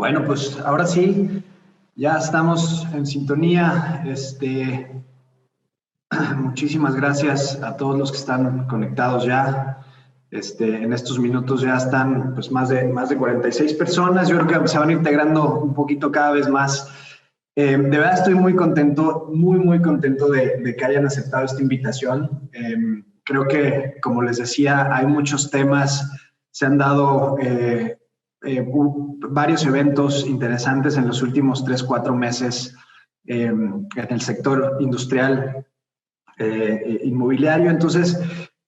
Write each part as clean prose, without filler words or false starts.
Bueno, pues ahora sí, ya estamos en sintonía. Muchísimas gracias a todos los que están conectados ya. En estos minutos ya están pues más de 46 personas. Yo creo que se van integrando un poquito cada vez más. De verdad estoy muy contento, muy contento de que hayan aceptado esta invitación. Creo que, como les decía, hay muchos temas, se han dado varios eventos interesantes en los últimos 3, 4 meses en el sector industrial inmobiliario. Entonces,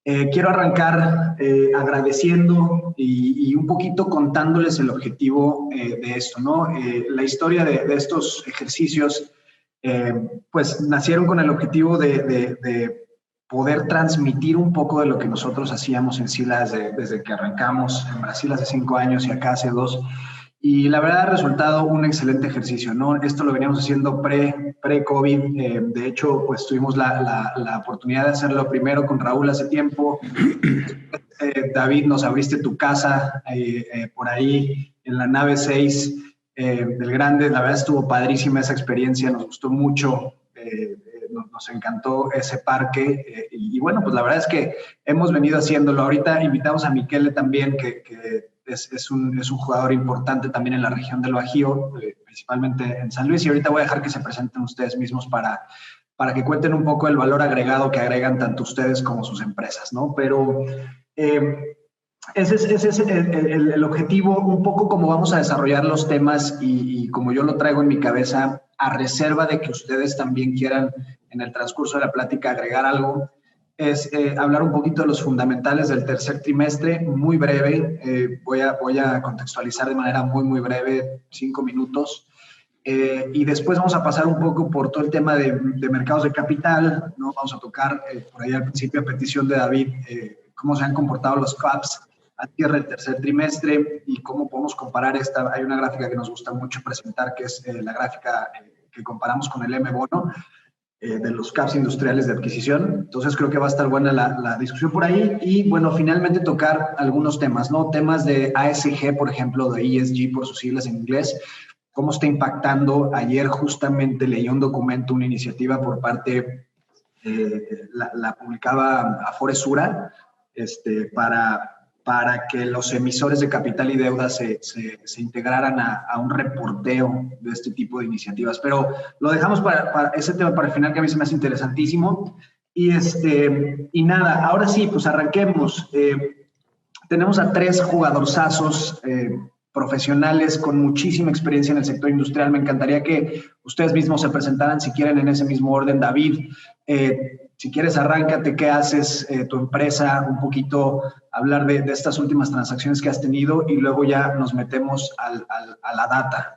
quiero arrancar agradeciendo y un poquito contándoles el objetivo de esto, ¿no? La historia de estos ejercicios, pues nacieron con el objetivo de poder transmitir un poco de lo que nosotros hacíamos en Sila desde que arrancamos en Brasil hace 5 años y acá hace 2. Y la verdad ha resultado un excelente ejercicio, ¿no? Esto lo veníamos haciendo pre-COVID. De hecho, pues tuvimos la oportunidad de hacerlo primero con Raúl hace tiempo. David, nos abriste tu casa por ahí en la nave 6 del Grande. La verdad estuvo padrísima esa experiencia, nos gustó mucho. Nos encantó ese parque y bueno, pues la verdad es que hemos venido haciéndolo. Ahorita invitamos a Miquele también, que es un jugador importante también en la región del Bajío, principalmente en San Luis, y ahorita voy a dejar que se presenten ustedes mismos para que cuenten un poco el valor agregado que agregan tanto ustedes como sus empresas, ¿no? Pero ese es el objetivo, un poco como vamos a desarrollar los temas y como yo lo traigo en mi cabeza, a reserva de que ustedes también quieran en el transcurso de la plática agregar algo, es hablar un poquito de los fundamentales del tercer trimestre, muy breve. Voy a contextualizar de manera muy breve, 5 minutos. Y después vamos a pasar un poco por todo el tema de mercados de capital, ¿no? Vamos a tocar por ahí al principio, a petición de David, cómo se han comportado los CAPs al cierre del tercer trimestre y cómo podemos comparar esta. Hay una gráfica que nos gusta mucho presentar, que es la gráfica que comparamos con el M-Bono de los CAPs industriales de adquisición. Entonces creo que va a estar buena la discusión por ahí y bueno, finalmente tocar algunos temas, ¿no? Temas de ASG, por ejemplo, de ESG por sus siglas en inglés, cómo está impactando. Ayer justamente leí un documento, una iniciativa por parte, la publicaba Aforesura, para que los emisores de capital y deuda se integraran a un reporteo de este tipo de iniciativas. Pero lo dejamos para ese tema para el final, que a mí se me hace interesantísimo. Y nada, ahora sí, pues arranquemos. Tenemos a 3 jugadorzazos profesionales con muchísima experiencia en el sector industrial. Me encantaría que ustedes mismos se presentaran, si quieren, en ese mismo orden. David, si quieres, arráncate, ¿qué haces, tu empresa? Un poquito hablar de estas últimas transacciones que has tenido y luego ya nos metemos a la data.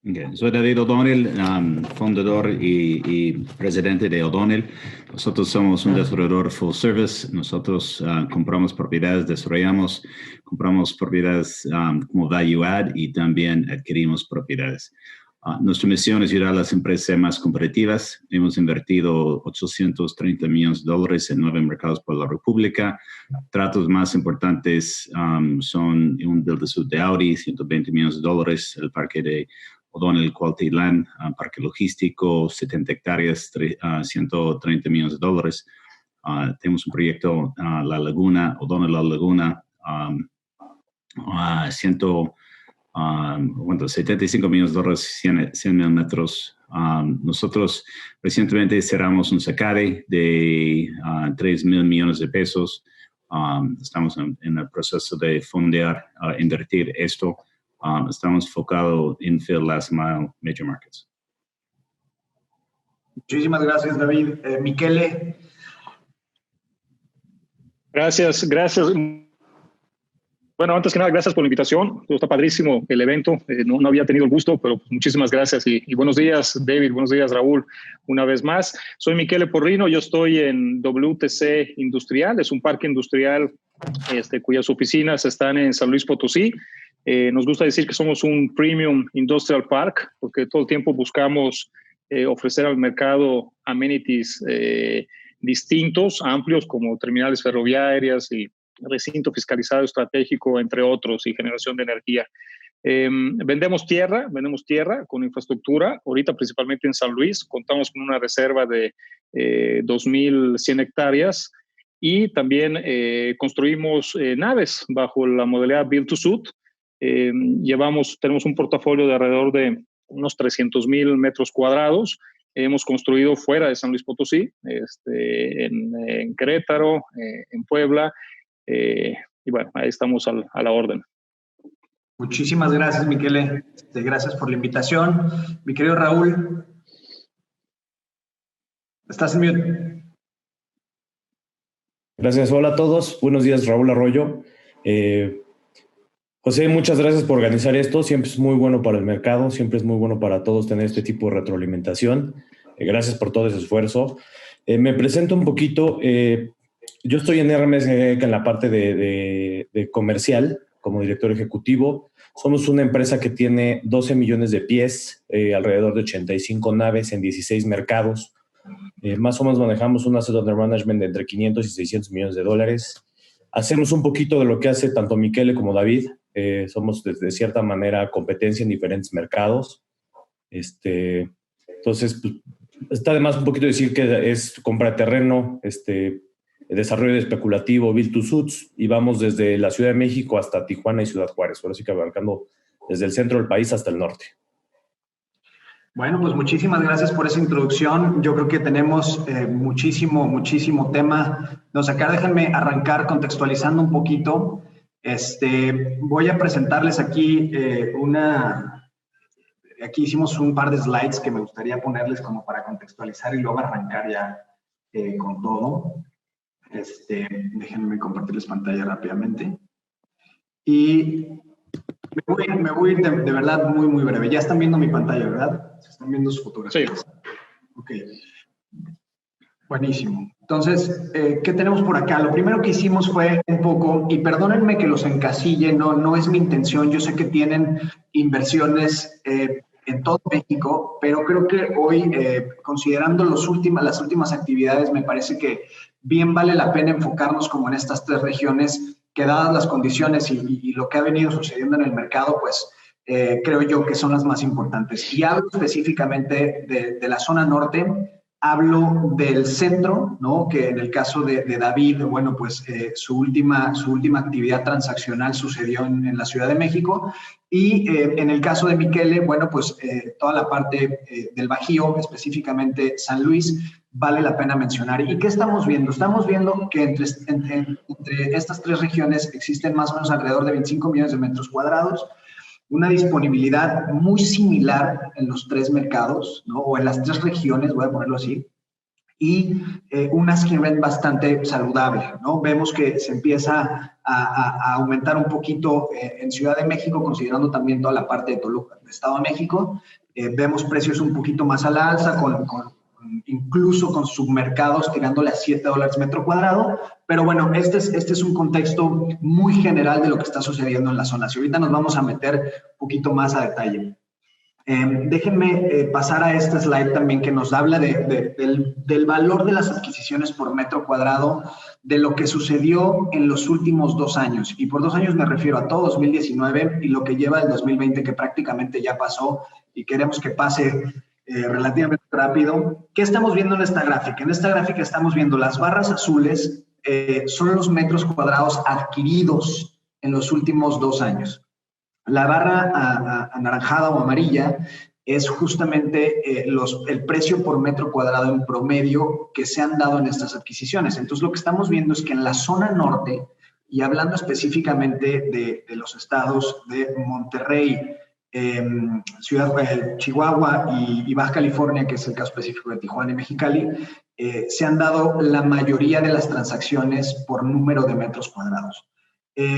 Okay. Soy David O'Donnell, fundador y presidente de O'Donnell. Nosotros somos un desarrollador full service. Nosotros compramos propiedades, desarrollamos, compramos propiedades como value add y también adquirimos propiedades. Nuestra misión es ayudar a las empresas más competitivas. Hemos invertido $830 millones en 9 mercados por la República. Tratos más importantes son un build-to-suit de Audi, $120 millones, el parque de O'Donnell Quality Land, parque logístico, 70 hectáreas, $130 millones. Tenemos un proyecto, La Laguna, O'Donnell La Laguna, 75 millones de dólares, 100,000 metros. Nosotros recientemente cerramos un SACADE de 3,000 millones de pesos. Estamos en el proceso de fondear, invertir esto. Estamos enfocados en infill, last mile, major markets. Muchísimas gracias, David. Miquele. Gracias. Bueno, antes que nada, gracias por la invitación. Está padrísimo el evento. No había tenido el gusto, pero muchísimas gracias. Y buenos días, David. Buenos días, Raúl. Una vez más. Soy Miquele Porrino. Yo estoy en WTC Industrial. Es un parque industrial cuyas oficinas están en San Luis Potosí. Nos gusta decir que somos un Premium Industrial Park, porque todo el tiempo buscamos ofrecer al mercado amenities distintos, amplios, como terminales ferroviarias y recinto fiscalizado estratégico, entre otros, y generación de energía. Vendemos tierra con infraestructura. Ahorita principalmente en San Luis contamos con una reserva de 2,100 hectáreas y también construimos naves bajo la modalidad Build to Suit. Tenemos un portafolio de alrededor de unos 300,000 metros cuadrados. Hemos construido fuera de San Luis Potosí, en Querétaro, en Puebla, y bueno, ahí estamos a la orden. Muchísimas gracias, Miquele. Gracias por la invitación. Mi querido Raúl, estás en mute. Gracias. Hola a todos. Buenos días, Raúl Arroyo. José, muchas gracias por organizar esto. Siempre es muy bueno para el mercado, siempre es muy bueno para todos tener este tipo de retroalimentación. Gracias por todo ese esfuerzo. Me presento un poquito. Yo estoy en RMS en la parte de comercial, como director ejecutivo. Somos una empresa que tiene 12 millones de pies, alrededor de 85 naves en 16 mercados. Más o menos manejamos un asset under management de entre 500 y 600 millones de dólares. Hacemos un poquito de lo que hace tanto Miquele como David. Somos de cierta manera competencia en diferentes mercados. Entonces, pues, está de más un poquito decir que es compra de terreno, desarrollo especulativo, build to suits, y vamos desde la Ciudad de México hasta Tijuana y Ciudad Juárez, ahora sí que abarcando desde el centro del país hasta el norte. Bueno, pues muchísimas gracias por esa introducción. Yo creo que tenemos muchísimo tema. Acá déjenme arrancar contextualizando un poquito. Voy a presentarles aquí Aquí hicimos un par de slides que me gustaría ponerles como para contextualizar y luego arrancar ya con todo. Déjenme compartirles pantalla rápidamente. Y me voy a ir de verdad muy breve. Ya están viendo mi pantalla, ¿verdad? Se están viendo sus fotografías. Sí. Ok. Buenísimo. Entonces, ¿qué tenemos por acá? Lo primero que hicimos fue un poco, y perdónenme que los encasille, no es mi intención. Yo sé que tienen inversiones en todo México, pero creo que hoy, considerando las últimas actividades, me parece que bien vale la pena enfocarnos como en estas tres regiones, que dadas las condiciones y lo que ha venido sucediendo en el mercado, pues creo yo que son las más importantes. Y hablo específicamente de la zona norte, hablo del centro, ¿no? Que en el caso de David, bueno, pues su última actividad transaccional sucedió en la Ciudad de México. Y en el caso de Miquele, bueno, pues toda la parte del Bajío, específicamente San Luis, vale la pena mencionar. ¿Y qué estamos viendo? Estamos viendo que entre estas tres regiones existen más o menos alrededor de 25 millones de metros cuadrados, una disponibilidad muy similar en los tres mercados, ¿no? O en las tres regiones, voy a ponerlo así, y una skin rent bastante saludable, ¿no? Vemos que se empieza a aumentar un poquito en Ciudad de México, considerando también toda la parte de Toluca, de Estado de México. Vemos precios un poquito más a la alza, incluso con submercados tirándole a $7 metro cuadrado. Pero bueno, este es un contexto muy general de lo que está sucediendo en la zona. Si ahorita nos vamos a meter un poquito más a detalle. Déjenme pasar a este slide también que nos habla del valor de las adquisiciones por metro cuadrado, de lo que sucedió en los últimos 2 años. Y por 2 años me refiero a todo 2019 y lo que lleva el 2020, que prácticamente ya pasó y queremos que pase relativamente rápido. ¿Qué estamos viendo en esta gráfica? En esta gráfica estamos viendo las barras azules, son los metros cuadrados adquiridos en los últimos 2 años. La barra anaranjada o amarilla es justamente el precio por metro cuadrado en promedio que se han dado en estas adquisiciones. Entonces, lo que estamos viendo es que en la zona norte, y hablando específicamente de los estados de Monterrey, Chihuahua y Baja California, que es el caso específico de Tijuana y Mexicali, se han dado la mayoría de las transacciones por número de metros cuadrados.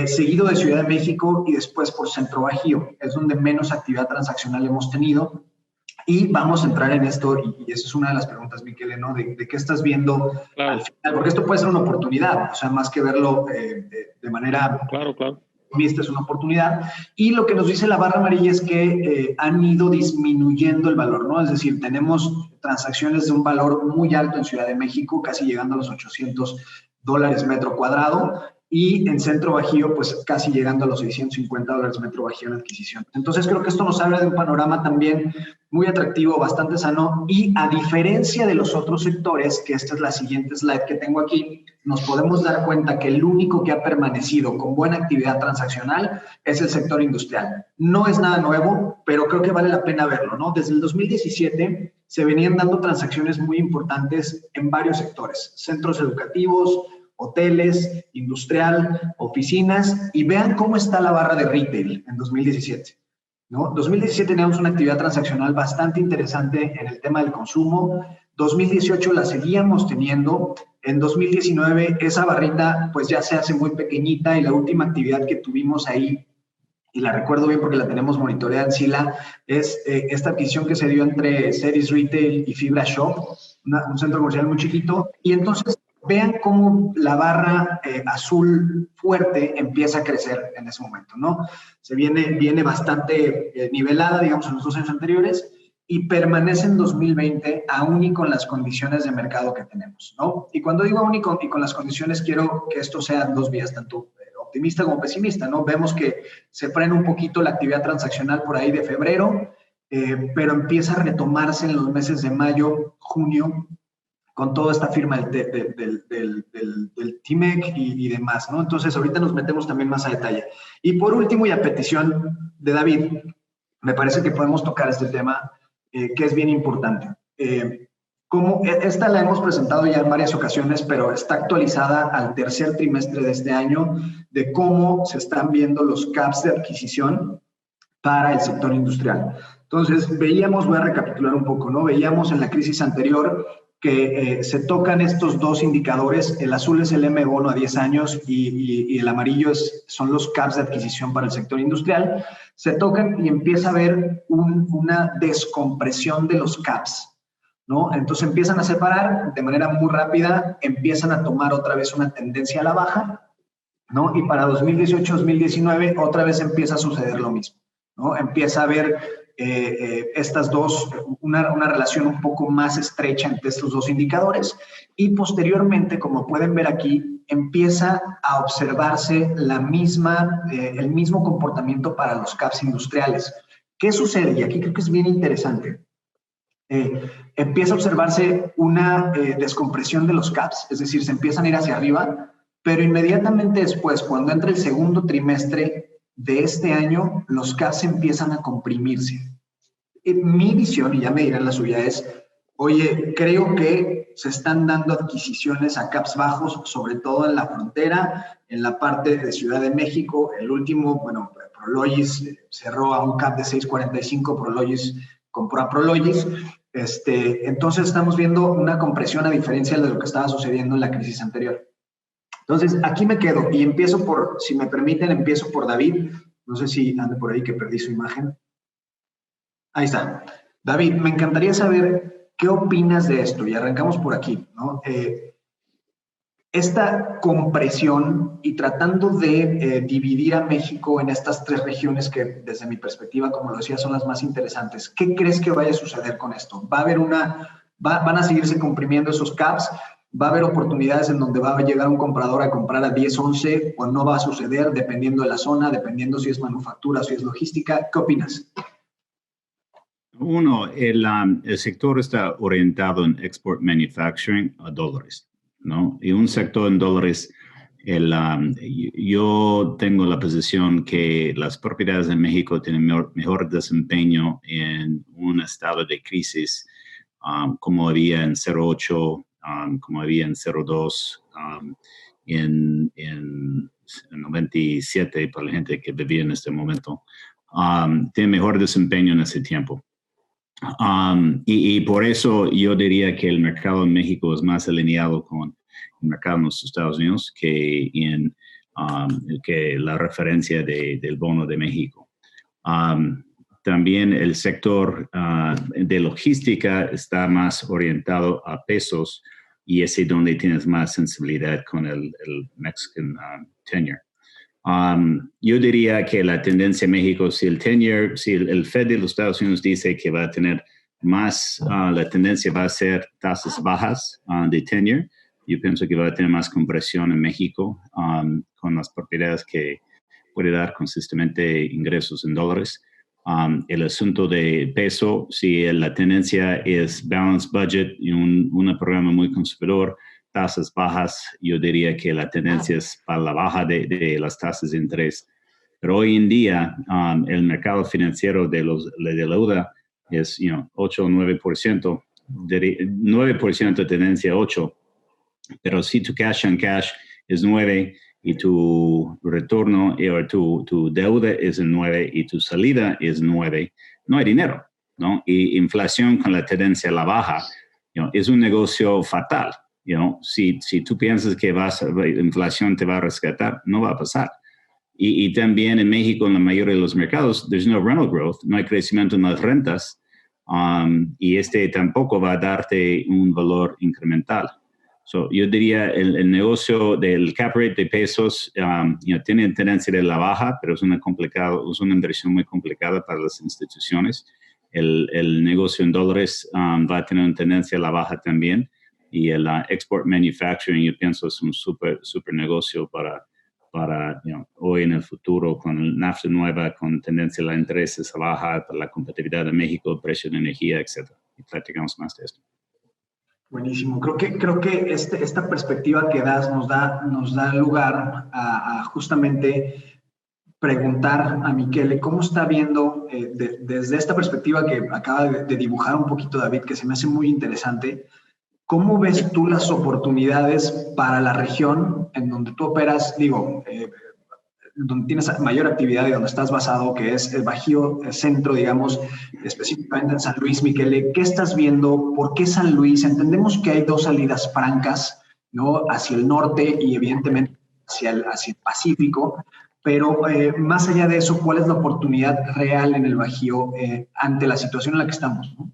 Seguido de Ciudad de México y después por Centro Bajío, es donde menos actividad transaccional hemos tenido. Y vamos a entrar en esto, y esa es una de las preguntas, Miquele, ¿no? De qué estás viendo al final, porque esto puede ser una oportunidad, o sea, más que verlo de manera... Claro. Esta es una oportunidad. Y lo que nos dice la barra amarilla es que han ido disminuyendo el valor, ¿no? Es decir, tenemos transacciones de un valor muy alto en Ciudad de México, casi llegando a los $800 metro cuadrado. y en Centro Bajío, pues casi llegando a los $650 metro bajío en adquisición. Entonces creo que esto nos habla de un panorama también muy atractivo, bastante sano, y a diferencia de los otros sectores, que esta es la siguiente slide que tengo aquí, nos podemos dar cuenta que el único que ha permanecido con buena actividad transaccional es el sector industrial. No es nada nuevo, pero creo que vale la pena verlo, ¿no? Desde el 2017 se venían dando transacciones muy importantes en varios sectores, centros educativos, hoteles, industrial, oficinas, y vean cómo está la barra de retail en 2017. ¿No? 2017 teníamos una actividad transaccional bastante interesante en el tema del consumo. 2018 la seguíamos teniendo. En 2019 esa barrita pues ya se hace muy pequeñita, y la última actividad que tuvimos ahí, y la recuerdo bien porque la tenemos monitoreada en Sila, es esta adquisición que se dio entre Ceris Retail y Fibra Shop, un centro comercial muy chiquito. Y entonces vean cómo la barra azul fuerte empieza a crecer en ese momento, ¿no? Se viene bastante nivelada, digamos, en los 2 años anteriores, y permanece en 2020 aún y con las condiciones de mercado que tenemos, ¿no? Y cuando digo aún y con las condiciones, quiero que esto sea en 2 vías, tanto optimista como pesimista, ¿no? Vemos que se frena un poquito la actividad transaccional por ahí de febrero, pero empieza a retomarse en los meses de mayo, junio, con toda esta firma del TMEC y demás, ¿no? Entonces, ahorita nos metemos también más a detalle. Y por último, y a petición de David, me parece que podemos tocar este tema, que es bien importante. Como esta la hemos presentado ya en varias ocasiones, pero está actualizada al tercer trimestre de este año, de cómo se están viendo los caps de adquisición para el sector industrial. Entonces, voy a recapitular un poco, ¿no? Veíamos en la crisis anterior que se tocan estos 2 indicadores. El azul es el M-bono a 10 años y el amarillo son los caps de adquisición para el sector industrial. Se tocan y empieza a haber una descompresión de los caps, ¿no? Entonces empiezan a separar de manera muy rápida, empiezan a tomar otra vez una tendencia a la baja, ¿no? Y para 2018-2019 otra vez empieza a suceder lo mismo, ¿no? Empieza a haber estas dos, una relación un poco más estrecha entre estos 2 indicadores, y posteriormente, como pueden ver aquí, empieza a observarse el mismo comportamiento para los caps industriales. ¿Qué sucede? Y aquí creo que es bien interesante. Empieza a observarse una descompresión de los caps, es decir, se empiezan a ir hacia arriba, pero inmediatamente después, cuando entra el segundo trimestre de este año, los caps empiezan a comprimirse. Mi visión, y ya me dirán la suya, es, oye, creo que se están dando adquisiciones a caps bajos, sobre todo en la frontera, en la parte de Ciudad de México. El último, bueno, Prologis cerró a un cap de 6.45, Prologis compró a Prologis. Entonces estamos viendo una compresión a diferencia de lo que estaba sucediendo en la crisis anterior. Entonces, aquí me quedo y empiezo por, si me permiten, empiezo por David. No sé si ande por ahí, que perdí su imagen. Ahí está. David, me encantaría saber qué opinas de esto, y arrancamos por aquí, ¿no? Esta compresión y tratando de dividir a México en estas 3 regiones que, desde mi perspectiva, como lo decía, son las más interesantes. ¿Qué crees que vaya a suceder con esto? ¿Va a haber van a seguirse comprimiendo esos caps? ¿Va a haber oportunidades en donde va a llegar un comprador a comprar a 10, 11, o no va a suceder, dependiendo de la zona, dependiendo si es manufactura, si es logística? ¿Qué opinas? Uno, el sector está orientado en export manufacturing a dólares, ¿no? Y un sector en dólares, yo tengo la posición que las propiedades en México tienen mejor desempeño en un estado de crisis, como había en 08, como había en 02, en 97, para la gente que vivía en este momento. Tiene mejor desempeño en ese tiempo. Y por eso yo diría que el mercado en México es más alineado con el mercado en los Estados Unidos que la referencia del bono de México. También el sector de logística está más orientado a pesos, y es donde tienes más sensibilidad con el Mexican tenure. Yo diría que la tendencia en México, si el Fed de los Estados Unidos dice que va a tener más, la tendencia va a ser tasas bajas de tenure, yo pienso que va a tener más compresión en México con las propiedades que puede dar consistentemente ingresos en dólares. El asunto de peso, si la tendencia es balanced budget y un programa muy conservador, tasas bajas, yo diría que la tendencia es para la baja de las tasas de interés. Pero hoy en día, el mercado financiero de la deuda es 8 o 9%, 9% de tendencia 8%, pero si tu cash on cash es 9% y tu retorno o tu deuda es 9% y tu salida es 9%, no hay dinero, ¿no? Y inflación con la tendencia a la baja, es un negocio fatal. Si tú piensas que inflación te va a rescatar, no va a pasar. Y también en México, en la mayoría de los mercados, there's no rental growth, no hay crecimiento en las rentas, y tampoco va a darte un valor incremental. Yo diría el negocio del cap rate de pesos tiene tendencia de la baja, pero es una inversión muy complicada para las instituciones. El negocio en dólares va a tener una tendencia a la baja también, y el export manufacturing, yo pienso, es un super negocio para hoy en el futuro, con el NAFTA nueva, con tendencia a la intereses a baja, para la competitividad de México, precio de energía, etc. Y platicamos más de esto. Buenísimo. Creo que esta perspectiva que das nos da lugar a justamente preguntar a Michele cómo está viendo desde esta perspectiva que acaba de dibujar un poquito David, que se me hace muy interesante. ¿Cómo ves tú las oportunidades para la región en donde tú operas, donde tienes mayor actividad y donde estás basado, que es el Bajío Centro, digamos, específicamente en San Luis, Michele? ¿Qué estás viendo? ¿Por qué San Luis? Entendemos que hay dos salidas francas, ¿no? Hacia el norte y evidentemente hacia el Pacífico, pero más allá de eso, ¿cuál es la oportunidad real en el Bajío ante la situación en la que estamos, ¿no?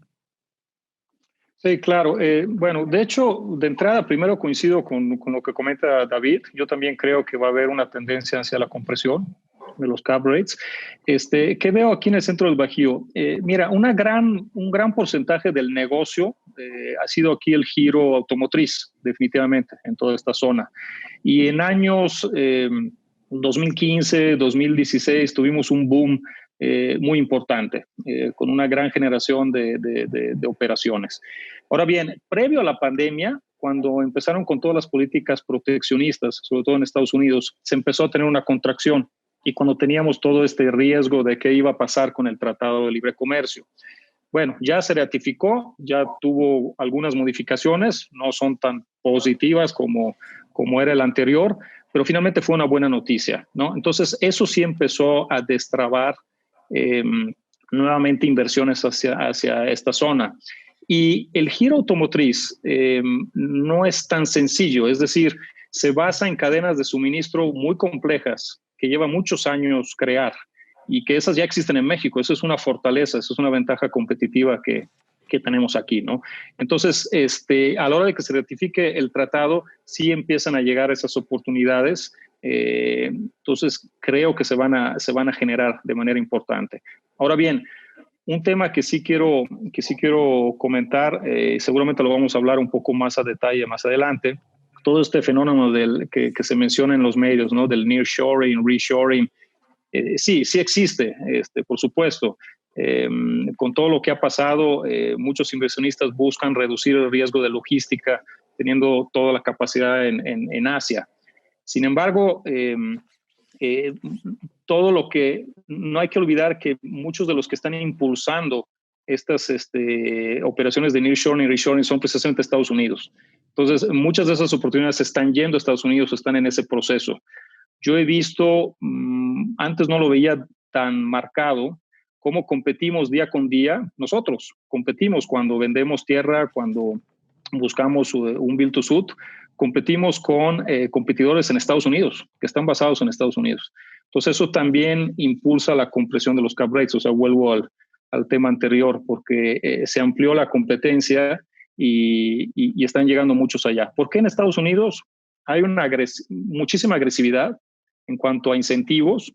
Sí, claro. Bueno, de hecho, de entrada, primero coincido con lo que comenta David. Yo también creo que va a haber una tendencia hacia la compresión de los cap rates. ¿Qué veo aquí en el centro del Bajío? Mira, un gran porcentaje del negocio ha sido aquí el giro automotriz, definitivamente, en toda esta zona. Y en años 2015, 2016, tuvimos un boom muy importante, con una gran generación de operaciones. Ahora bien, previo a la pandemia, cuando empezaron con todas las políticas proteccionistas, sobre todo en Estados Unidos, se empezó a tener una contracción, y cuando teníamos todo este riesgo de qué iba a pasar con el Tratado de Libre Comercio. Bueno, ya se ratificó, ya tuvo algunas modificaciones, no son tan positivas como era el anterior, pero finalmente fue una buena noticia, ¿no? Entonces, eso sí empezó a destrabar nuevamente inversiones hacia esta zona. Y el giro automotriz no es tan sencillo, es decir, se basa en cadenas de suministro muy complejas que lleva muchos años crear, y que esas ya existen en México. Eso es una fortaleza, eso es una ventaja competitiva que tenemos aquí, ¿no? Entonces, a la hora de que se ratifique el tratado, sí empiezan a llegar esas oportunidades. Entonces, creo que se van a generar de manera importante. Ahora bien, un tema que sí quiero comentar, seguramente lo vamos a hablar un poco más a detalle más adelante, todo este fenómeno que se menciona en los medios, ¿no? Del nearshoring, reshoring. Sí existe, por supuesto. Con todo lo que ha pasado, muchos inversionistas buscan reducir el riesgo de logística, teniendo toda la capacidad en Asia. Sin embargo, todo lo que no hay que olvidar, que muchos de los que están impulsando estas operaciones de nearshoring y reshoring son precisamente Estados Unidos. Entonces, muchas de esas oportunidades están yendo a Estados Unidos, están en ese proceso. Yo he visto, antes no lo veía tan marcado, cómo competimos día con día. Nosotros competimos cuando vendemos tierra, cuando buscamos un build to suit, competimos con competidores en Estados Unidos, que están basados en Estados Unidos. Entonces, eso también impulsa la compresión de los cap rates. O sea, vuelvo al tema anterior, porque se amplió la competencia y están llegando muchos allá. ¿Por qué en Estados Unidos hay muchísima agresividad en cuanto a incentivos?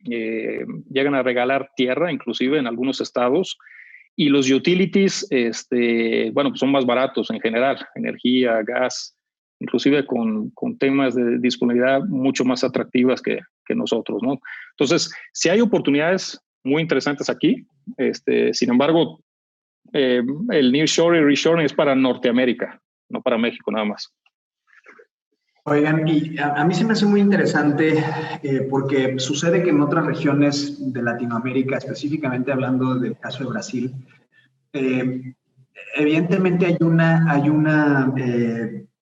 Llegan a regalar tierra, inclusive en algunos estados, y los utilities, pues son más baratos en general, energía, gas, inclusive con temas de disponibilidad mucho más atractivas que nosotros, ¿no? Entonces, sí hay oportunidades muy interesantes aquí. Sin embargo, el nearshoring y reshoring es para Norteamérica, no para México nada más. Oigan, y a mí se me hace muy interesante porque sucede que en otras regiones de Latinoamérica, específicamente hablando del caso de Brasil, evidentemente hay una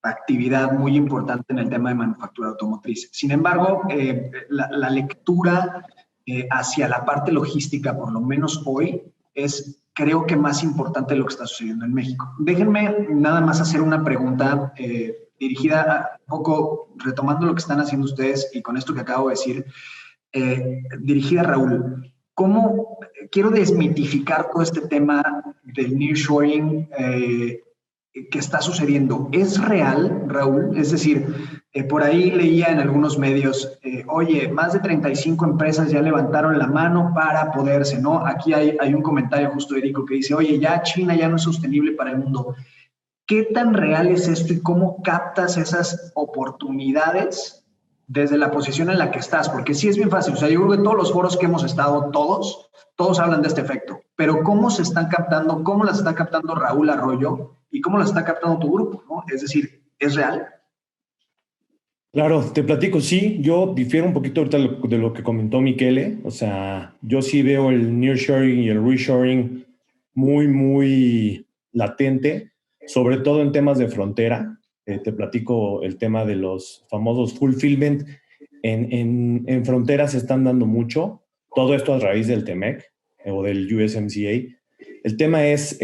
actividad muy importante en el tema de manufactura automotriz. Sin embargo, la lectura hacia la parte logística, por lo menos hoy, es creo que más importante de lo que está sucediendo en México. Déjenme nada más hacer una pregunta dirigida un poco, retomando lo que están haciendo ustedes y con esto que acabo de decir, dirigida a Raúl. ¿Cómo quiero desmitificar todo este tema del nearshoring que está sucediendo? ¿Es real, Raúl? Es decir, por ahí leía en algunos medios, oye, más de 35 empresas ya levantaron la mano para poderse, ¿no? Aquí hay un comentario justo de Erico que dice, oye, ya China ya no es sostenible para el mundo. ¿Qué tan real es esto y cómo captas esas oportunidades desde la posición en la que estás? Porque sí es bien fácil. O sea, yo creo que todos los foros que hemos estado, todos hablan de este efecto. Pero ¿cómo se están captando? ¿Cómo las está captando Raúl Arroyo? ¿Y cómo las está captando tu grupo? ¿No? Es decir, ¿es real? Claro, te platico, sí, yo difiero un poquito ahorita de lo que comentó Michele. O sea, yo sí veo el nearshoring y el reshoring muy, muy latente, sobre todo en temas de frontera. Te platico el tema de los famosos fulfillment. En fronteras se están dando mucho, todo esto a raíz del TEMEC o del USMCA. El tema es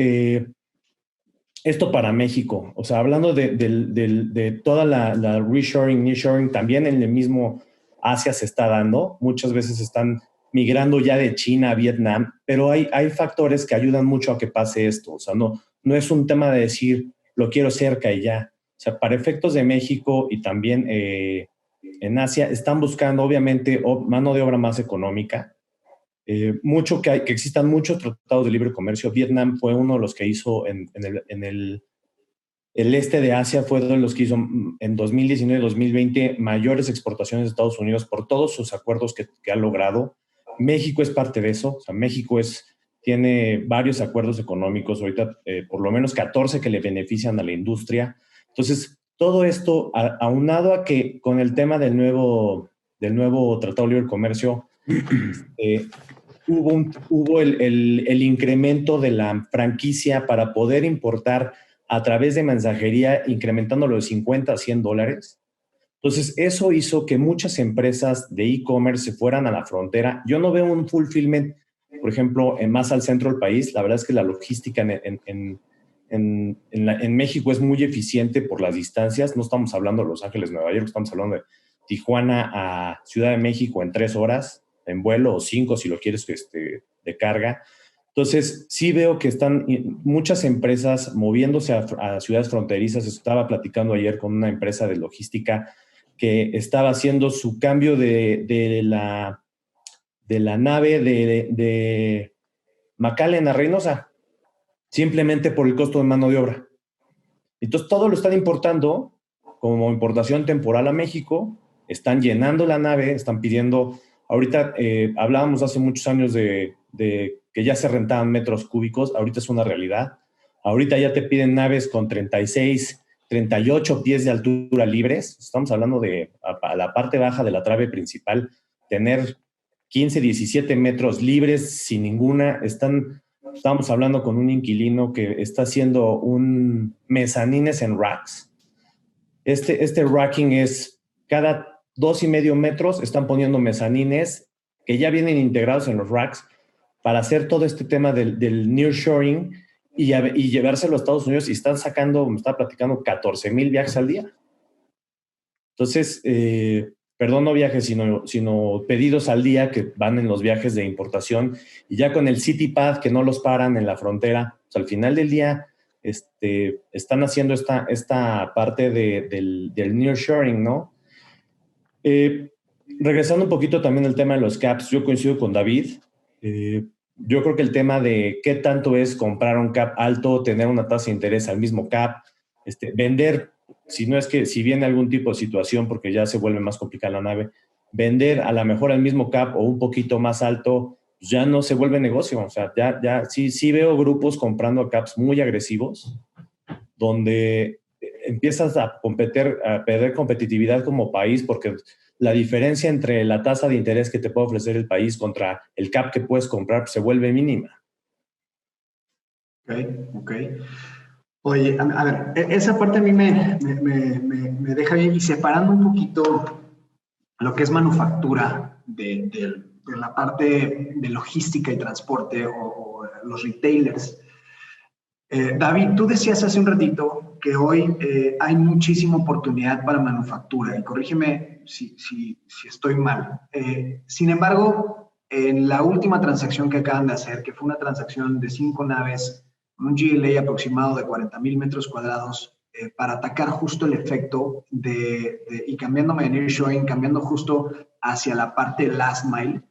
esto para México, o sea, hablando de toda la reshoring, nearshoring, también en el mismo Asia se está dando. Muchas veces están migrando ya de China a Vietnam, pero hay factores que ayudan mucho a que pase esto. O sea, no es un tema de decir, lo quiero cerca y ya. O sea, para efectos de México y también en Asia, están buscando, obviamente, mano de obra más económica. Mucho que existan muchos tratados de libre comercio. Vietnam fue uno de los que hizo en el este de Asia, fue de los que hizo en 2019-2020 mayores exportaciones de Estados Unidos por todos sus acuerdos que ha logrado. México es parte de eso. O sea, México tiene varios acuerdos económicos, ahorita por lo menos 14 que le benefician a la industria. Entonces, todo esto aunado a que con el tema del nuevo Tratado de Libre Comercio, hubo el incremento de la franquicia para poder importar a través de mensajería, incrementándolo de $50 a $100. Entonces, eso hizo que muchas empresas de e-commerce se fueran a la frontera. Yo no veo un fulfillment, por ejemplo, más al centro del país. La verdad es que la logística en México es muy eficiente por las distancias. No estamos hablando de Los Ángeles, Nueva York, estamos hablando de Tijuana a Ciudad de México en 3 horas en vuelo, o 5 si lo quieres de carga. Entonces, sí veo que están muchas empresas moviéndose a ciudades fronterizas. Estaba platicando ayer con una empresa de logística que estaba haciendo su cambio de la nave de McAllen a Reynosa, simplemente por el costo de mano de obra. Entonces, todo lo están importando como importación temporal a México, están llenando la nave, están pidiendo. Ahorita hablábamos hace muchos años de que ya se rentaban metros cúbicos, ahorita es una realidad. Ahorita ya te piden naves con 36, 38 pies de altura libres. Estamos hablando de a la parte baja de la trave principal, tener 15, 17 metros libres sin ninguna. Estamos hablando con un inquilino que está haciendo un mezanines en racks. Este racking es cada 2.5 metros están poniendo mezanines que ya vienen integrados en los racks para hacer todo este tema del nearshoring y llevárselo a Estados Unidos, y están sacando, me está platicando, 14,000 viajes al día. Entonces, perdón, no viajes, sino pedidos al día que van en los viajes de importación, y ya con el CityPath que no los paran en la frontera. O sea, al final del día están haciendo esta parte del nearshoring, ¿no? Regresando un poquito también al tema de los caps, yo coincido con David. Yo creo que el tema de qué tanto es comprar un cap alto, tener una tasa de interés al mismo cap, vender si no es que si viene algún tipo de situación, porque ya se vuelve más complicada la nave, vender a lo mejor el mismo cap o un poquito más alto, pues ya no se vuelve negocio. O sea, ya sí veo grupos comprando caps muy agresivos, donde empiezas a perder competitividad como país, porque la diferencia entre la tasa de interés que te puede ofrecer el país contra el cap que puedes comprar se vuelve mínima. Ok. Oye, a ver, esa parte a mí me deja bien, y separando un poquito lo que es manufactura de la parte de logística y transporte o los retailers. David, tú decías hace un ratito que hoy hay muchísima oportunidad para manufactura, y corrígeme si estoy mal. Sin embargo, en la última transacción que acaban de hacer, que fue una transacción de 5 naves, un GLA aproximado de 40,000 metros cuadrados, para atacar justo el efecto y cambiándome de nearshoring, cambiando justo hacia la parte last mile.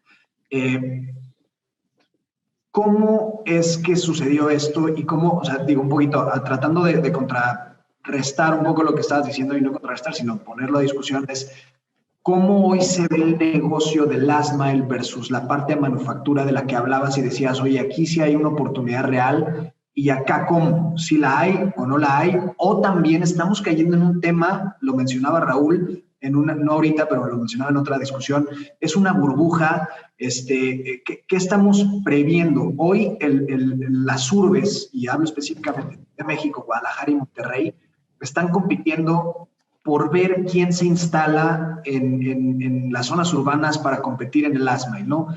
¿Cómo es que sucedió esto y cómo, o sea, digo un poquito, tratando de contrarrestar un poco lo que estabas diciendo, y no contrarrestar, sino ponerlo a discusión, es cómo hoy se ve el negocio de last mile versus la parte de manufactura de la que hablabas y decías, oye, aquí sí hay una oportunidad real, y acá cómo, si la hay o no la hay, o también estamos cayendo en un tema, lo mencionaba Raúl, no ahorita, pero lo mencionaba en otra discusión, es una burbuja. ¿Qué estamos previendo? Hoy las urbes, y hablo específicamente de México, Guadalajara y Monterrey, están compitiendo por ver quién se instala en las zonas urbanas para competir en el last mile, ¿no?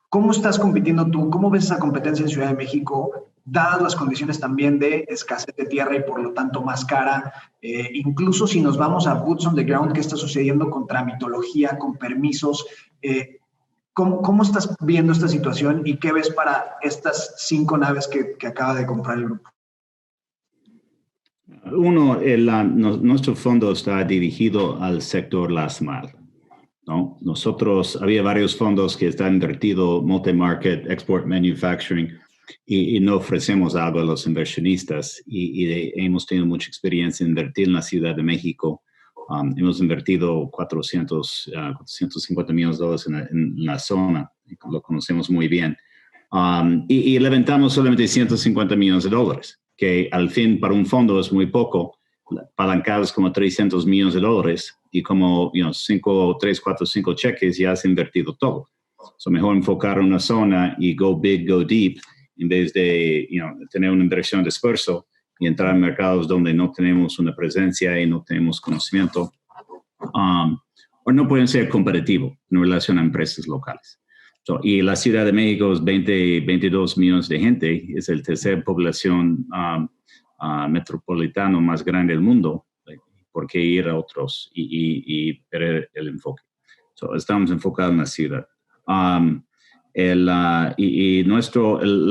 ¿Cómo estás compitiendo tú? ¿Cómo ves esa competencia en Ciudad de México, dadas las condiciones también de escasez de tierra y por lo tanto más cara? Incluso si nos vamos a boots on the ground, ¿qué está sucediendo con tramitología, con permisos? ¿Cómo estás viendo esta situación y qué ves para estas 5 naves que acaba de comprar el grupo? Uno, nuestro fondo está dirigido al sector last mile, ¿no? Nosotros, había varios fondos que están invertidos multi-market, export manufacturing, y no ofrecemos algo a los inversionistas, y hemos tenido mucha experiencia en invertir en la Ciudad de México. Hemos invertido 450 millones de dólares en la zona, lo conocemos muy bien. Y levantamos solamente 150 millones de dólares, que al fin para un fondo es muy poco, apalancados como 300 millones de dólares, y como 3, 4, 5 cheques ya has invertido todo. So mejor enfocar una zona y go big, go deep, en vez de tener una inversión de esfuerzo y entrar en mercados donde no tenemos una presencia y no tenemos conocimiento, o no pueden ser competitivos en relación a empresas locales. Y la Ciudad de México es 22 millones de gente, es el tercer población metropolitano más grande del mundo. ¿Por qué ir a otros y perder el enfoque? Estamos enfocados en la ciudad. La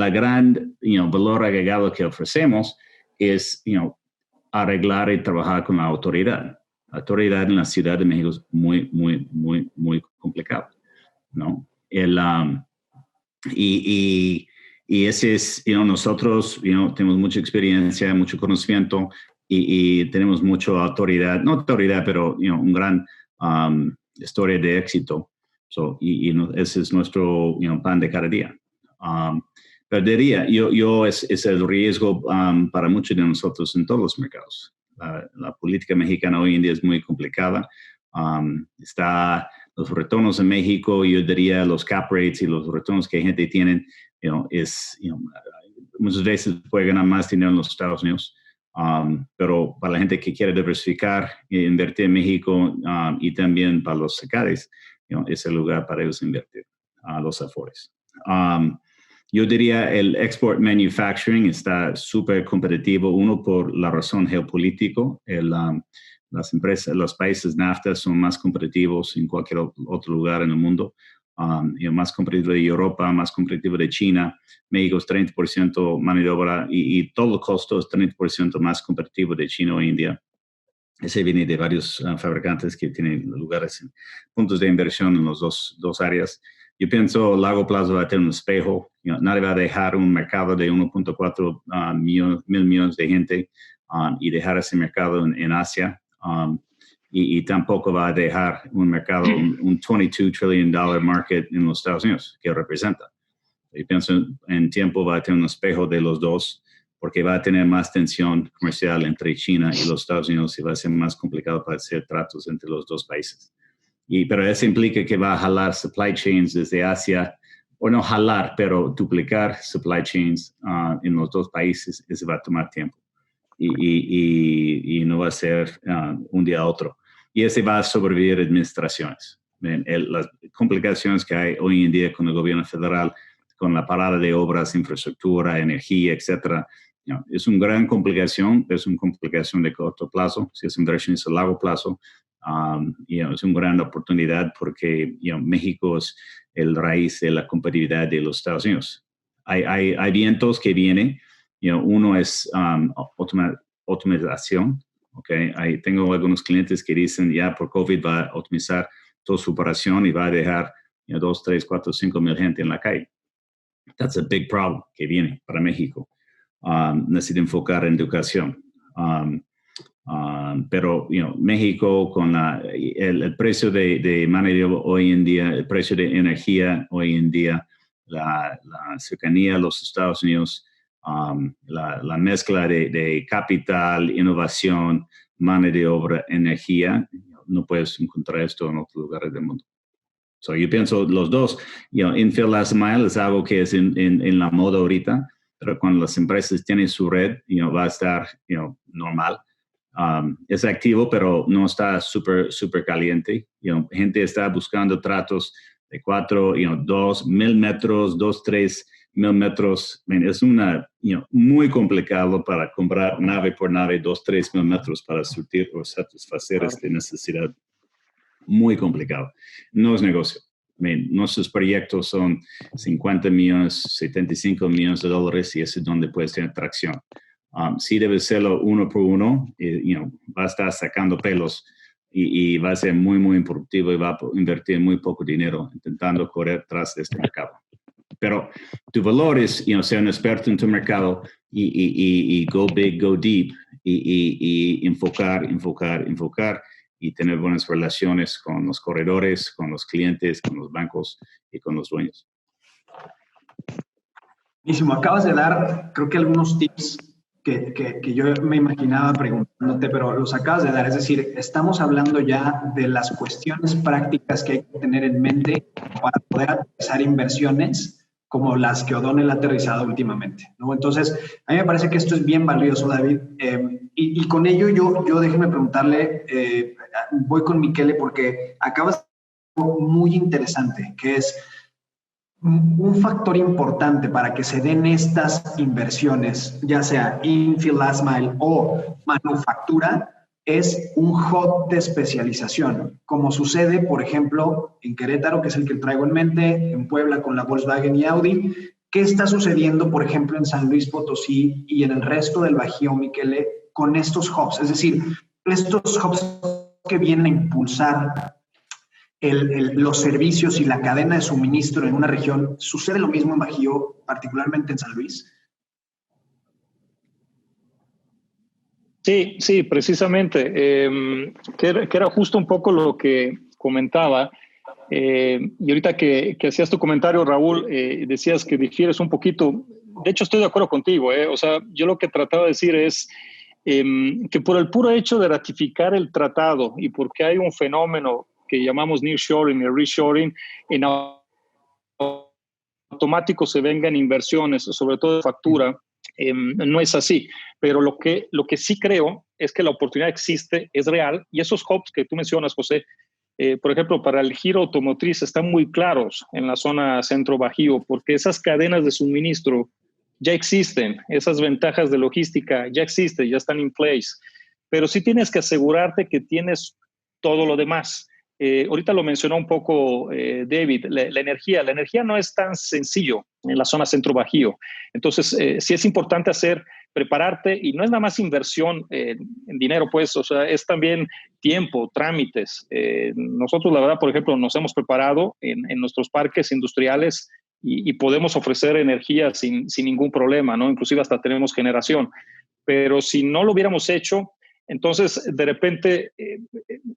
gran valor agregado que ofrecemos es arreglar y trabajar con la autoridad. La autoridad en la Ciudad de México es muy, muy, muy, muy complicado, ¿no? Y ese es, nosotros tenemos mucha experiencia, mucho conocimiento, y tenemos mucha autoridad, no autoridad, pero un gran historia de éxito. Ese es nuestro pan de cada día. Pero diría, es el riesgo para muchos de nosotros en todos los mercados. La política mexicana hoy en día es muy complicada. Los retornos en México, yo diría los cap rates y los retornos que gente tiene, muchas veces puede ganar más dinero en los Estados Unidos, pero para la gente que quiere diversificar e invertir en México, y también para los secades, es el lugar para ellos invertir, los Afores. Yo diría el export manufacturing está súper competitivo, uno por la razón geopolítica. Las empresas, los países NAFTA son más competitivos en cualquier otro lugar en el mundo. Más competitivo de Europa, más competitivo de China. México es 30% mano de obra, y todo el costo es 30% más competitivo de China o India. Ese viene de varios fabricantes que tienen lugares, puntos de inversión en las dos áreas. Yo pienso a largo plazo va a tener un espejo, Nadie va a dejar un mercado de 1.4 mil millones de gente y dejar ese mercado en Asia. Y tampoco va a dejar un mercado, un $22 trillion market en los Estados Unidos, que representa. Y pienso en tiempo va a tener un espejo de los dos, porque va a tener más tensión comercial entre China y los Estados Unidos y va a ser más complicado para hacer tratos entre los dos países. Pero eso implica que va a jalar supply chains desde Asia, o no jalar, pero duplicar supply chains en los dos países. Eso va a tomar tiempo y no va a ser un día a otro. Y ese va a sobrevivir administraciones. Las complicaciones que hay hoy en día con el gobierno federal, con la parada de obras, infraestructura, energía, etcétera, es una gran complicación, es una complicación de corto plazo, si es inversión a largo plazo, es una gran oportunidad porque México es el raíz de la competitividad de los Estados Unidos. Hay vientos que vienen, uno es optimización, okay. Tengo algunos clientes que dicen ya por COVID va a optimizar toda su operación y va a dejar 2, 3, 4, 5 mil gente en la calle. That's a big problem que viene para México. Necesita enfocar en educación. Pero, México con el precio de mano de obra hoy en día, el precio de energía hoy en día, la cercanía a los Estados Unidos, la mezcla de capital, innovación, mano de obra, energía, no puedes encontrar esto en otros lugares del mundo. So, yo pienso los dos, infill last mile es algo que es en la moda ahorita, pero cuando las empresas tienen su red, va a estar, normal. Es activo, pero no está súper caliente. Gente está buscando tratos de 2,000 metros, 3,000 metros. Es muy complicado para comprar nave por nave, 3,000 metros para surtir o satisfacer esta necesidad. Muy complicado. No es negocio. Nuestros proyectos son 50 millones, 75 millones de dólares y eso es donde puedes tener tracción. Sí debe serlo uno por uno, va a estar sacando pelos y va a ser muy, muy improductivo y va a invertir muy poco dinero intentando correr tras de este mercado. Pero tu valor es ser un experto en tu mercado y go big, go deep y enfocar y tener buenas relaciones con los corredores, con los clientes, con los bancos y con los dueños. Buenísimo. Acabas de dar, creo que algunos tips que yo me imaginaba preguntándote, pero los acabas de dar. Es decir, estamos hablando ya de las cuestiones prácticas que hay que tener en mente para poder aterrizar inversiones como las que O'Donnell ha aterrizado últimamente, ¿no? Entonces, a mí me parece que esto es bien valioso, David. Y con ello yo déjeme preguntarle, voy con Michele porque acabas de decir algo muy interesante, que es un factor importante para que se den estas inversiones, ya sea infill, last mile o manufactura, es un hub de especialización, como sucede, por ejemplo, en Querétaro, que es el que traigo en mente, en Puebla con la Volkswagen y Audi. ¿Qué está sucediendo, por ejemplo, en San Luis Potosí y en el resto del Bajío, Michele, con estos hubs? Es decir, estos hubs que vienen a impulsar los servicios y la cadena de suministro en una región, ¿sucede lo mismo en Bajío, particularmente en San Luis? Sí, precisamente. Que era justo un poco lo que comentaba. Y ahorita que hacías tu comentario, Raúl, decías que difieres un poquito. De hecho, estoy de acuerdo contigo. O sea, yo lo que trataba de decir es que por el puro hecho de ratificar el tratado y porque hay un fenómeno que llamamos nearshoring y reshoring, en automático se vengan inversiones, sobre todo de factura. No es así, pero lo que sí creo es que la oportunidad existe, es real, y esos hubs que tú mencionas, José, por ejemplo, para el giro automotriz están muy claros en la zona centro bajío, porque esas cadenas de suministro ya existen, esas ventajas de logística ya existen, ya están in place, pero sí tienes que asegurarte que tienes todo lo demás. Ahorita lo mencionó un poco David, la energía no es tan sencillo en la zona centro bajío. Entonces, sí es importante prepararte, y no es nada más inversión en dinero, pues, o sea, es también tiempo, trámites. Nosotros, la verdad, por ejemplo, nos hemos preparado en nuestros parques industriales y podemos ofrecer energía sin ningún problema, ¿no? Inclusive hasta tenemos generación. Pero si no lo hubiéramos hecho, entonces de repente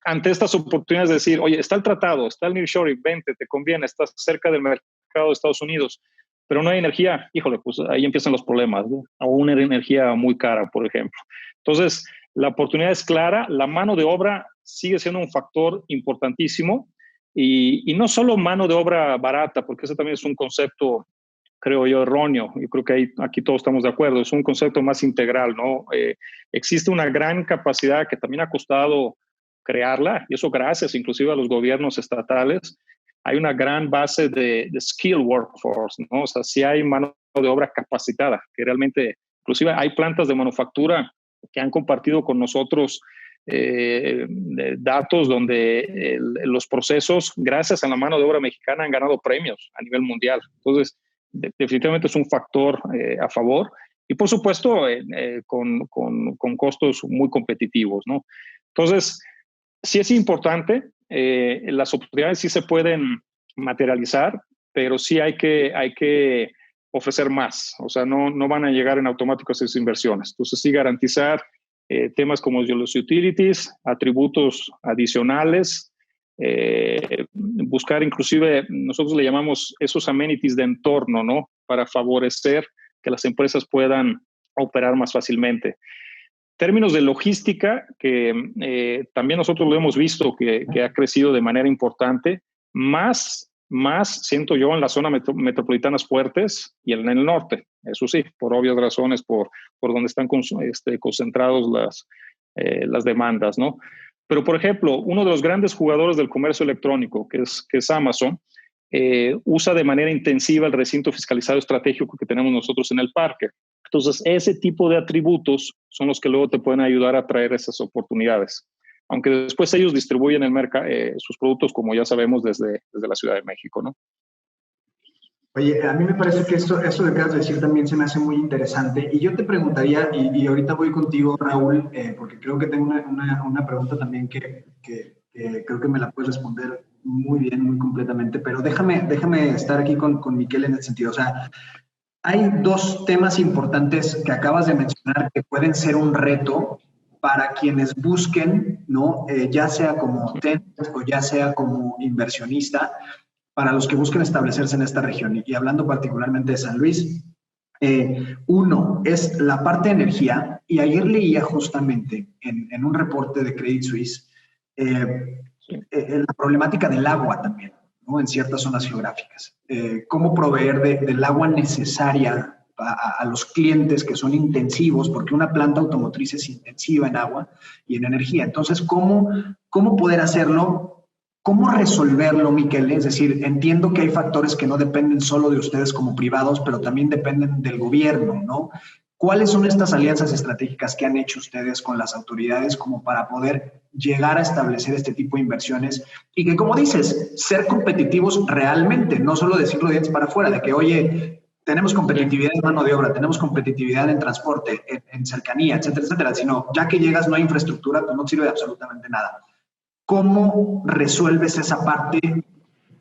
ante estas oportunidades de decir, oye, está el tratado, está el nearshoring, vente, te conviene, estás cerca del mercado de Estados Unidos, pero no hay energía, híjole, pues ahí empiezan los problemas, ¿no? O una energía muy cara, por ejemplo. Entonces, la oportunidad es clara, la mano de obra sigue siendo un factor importantísimo y no solo mano de obra barata, porque ese también es un concepto, creo yo, erróneo. Yo creo que aquí todos estamos de acuerdo. Es un concepto más integral, ¿no? Existe una gran capacidad que también ha costado crearla, y eso gracias inclusive a los gobiernos estatales. Hay una gran base de skill workforce, ¿no? O sea, sí hay mano de obra capacitada, que realmente, inclusive hay plantas de manufactura que han compartido con nosotros datos donde los procesos, gracias a la mano de obra mexicana, han ganado premios a nivel mundial. Entonces, definitivamente es un factor a favor y, por supuesto, con costos muy competitivos, ¿no? Entonces, sí es importante, las oportunidades sí se pueden materializar, pero sí hay que ofrecer más. O sea, no van a llegar en automático esas inversiones. Entonces, sí garantizar temas como los utilities, atributos adicionales, buscar inclusive, nosotros le llamamos esos amenities de entorno, ¿no? Para favorecer que las empresas puedan operar más fácilmente. Términos de logística, que también nosotros lo hemos visto que ha crecido de manera importante, más siento yo en las zonas metropolitanas fuertes y en el norte, eso sí, por obvias razones, por donde están concentrados las demandas, ¿no? Pero, por ejemplo, uno de los grandes jugadores del comercio electrónico, que es Amazon, usa de manera intensiva el recinto fiscalizado estratégico que tenemos nosotros en el parque. Entonces, ese tipo de atributos son los que luego te pueden ayudar a traer esas oportunidades. Aunque después ellos distribuyen sus productos, como ya sabemos, desde la Ciudad de México, ¿no? Oye, a mí me parece que esto que acabas de decir también se me hace muy interesante. Y yo te preguntaría, y ahorita voy contigo, Raúl, porque creo que tengo una pregunta también que creo que me la puedes responder muy bien, muy completamente, pero déjame estar aquí con Miquel en el sentido. O sea, hay dos temas importantes que acabas de mencionar que pueden ser un reto para quienes busquen, ¿no? Ya sea como técnico o ya sea como inversionista, para los que busquen establecerse en esta región. Y hablando particularmente de San Luis, uno es la parte de energía, y ayer leía justamente en un reporte de Credit Suisse la problemática del agua también, ¿no? En ciertas zonas geográficas. Cómo proveer del agua necesaria a los clientes que son intensivos, porque una planta automotriz es intensiva en agua y en energía. Entonces, ¿cómo poder hacerlo? ¿Cómo resolverlo, Miquel? Es decir, entiendo que hay factores que no dependen solo de ustedes como privados, pero también dependen del gobierno, ¿no? ¿Cuáles son estas alianzas estratégicas que han hecho ustedes con las autoridades como para poder llegar a establecer este tipo de inversiones? Y que, como dices, ser competitivos realmente, no solo decirlo de dientes para afuera, de que, oye, tenemos competitividad en mano de obra, tenemos competitividad en transporte, en cercanía, etcétera, etcétera, sino ya que llegas no hay infraestructura, pues no sirve de absolutamente nada. ¿Cómo resuelves esa parte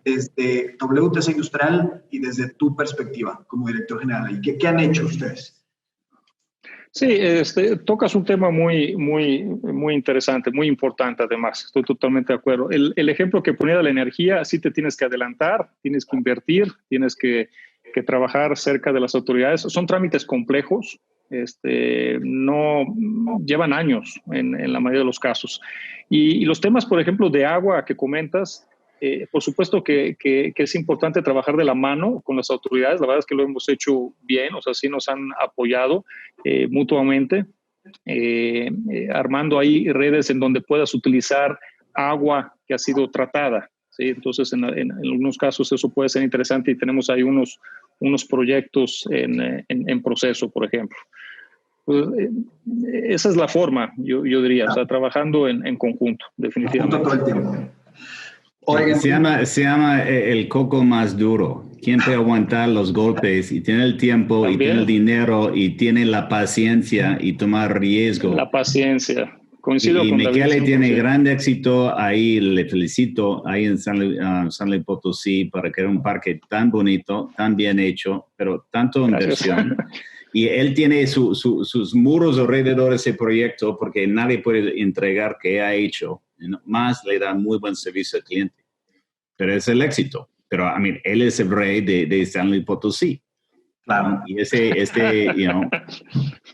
desde WTC Industrial y desde tu perspectiva como director general? ¿Y qué han hecho ustedes? Sí, tocas un tema muy, muy, muy interesante, muy importante además. Estoy totalmente de acuerdo. El ejemplo que ponía de la energía, sí te tienes que adelantar, tienes que invertir, tienes que trabajar cerca de las autoridades. Son trámites complejos, no llevan años en la mayoría de los casos. Y los temas, por ejemplo, de agua que comentas, por supuesto que es importante trabajar de la mano con las autoridades. La verdad es que lo hemos hecho bien, o sea, sí nos han apoyado mutuamente, armando ahí redes en donde puedas utilizar agua que ha sido tratada, ¿sí? Entonces, en algunos casos eso puede ser interesante y tenemos ahí unos proyectos en proceso, por ejemplo. Pues, esa es la forma, yo diría, o sea, trabajando en conjunto, definitivamente. Todo el tiempo. Oigan, se llama el coco más duro. ¿Quién puede aguantar los golpes y tiene el tiempo y tiene el dinero y tiene la paciencia y tomar riesgo? La paciencia. Coincido y con David. Michele 100%. tiene gran éxito ahí, le felicito, ahí en San Luis Potosí, para crear un parque tan bonito, tan bien hecho, pero tanto inversión. Y él tiene sus muros alrededor de ese proyecto porque nadie puede entregar que ha hecho. Más le da muy buen servicio al cliente. Pero es el éxito. Pero, él es el rey de San Luis Potosí. Claro.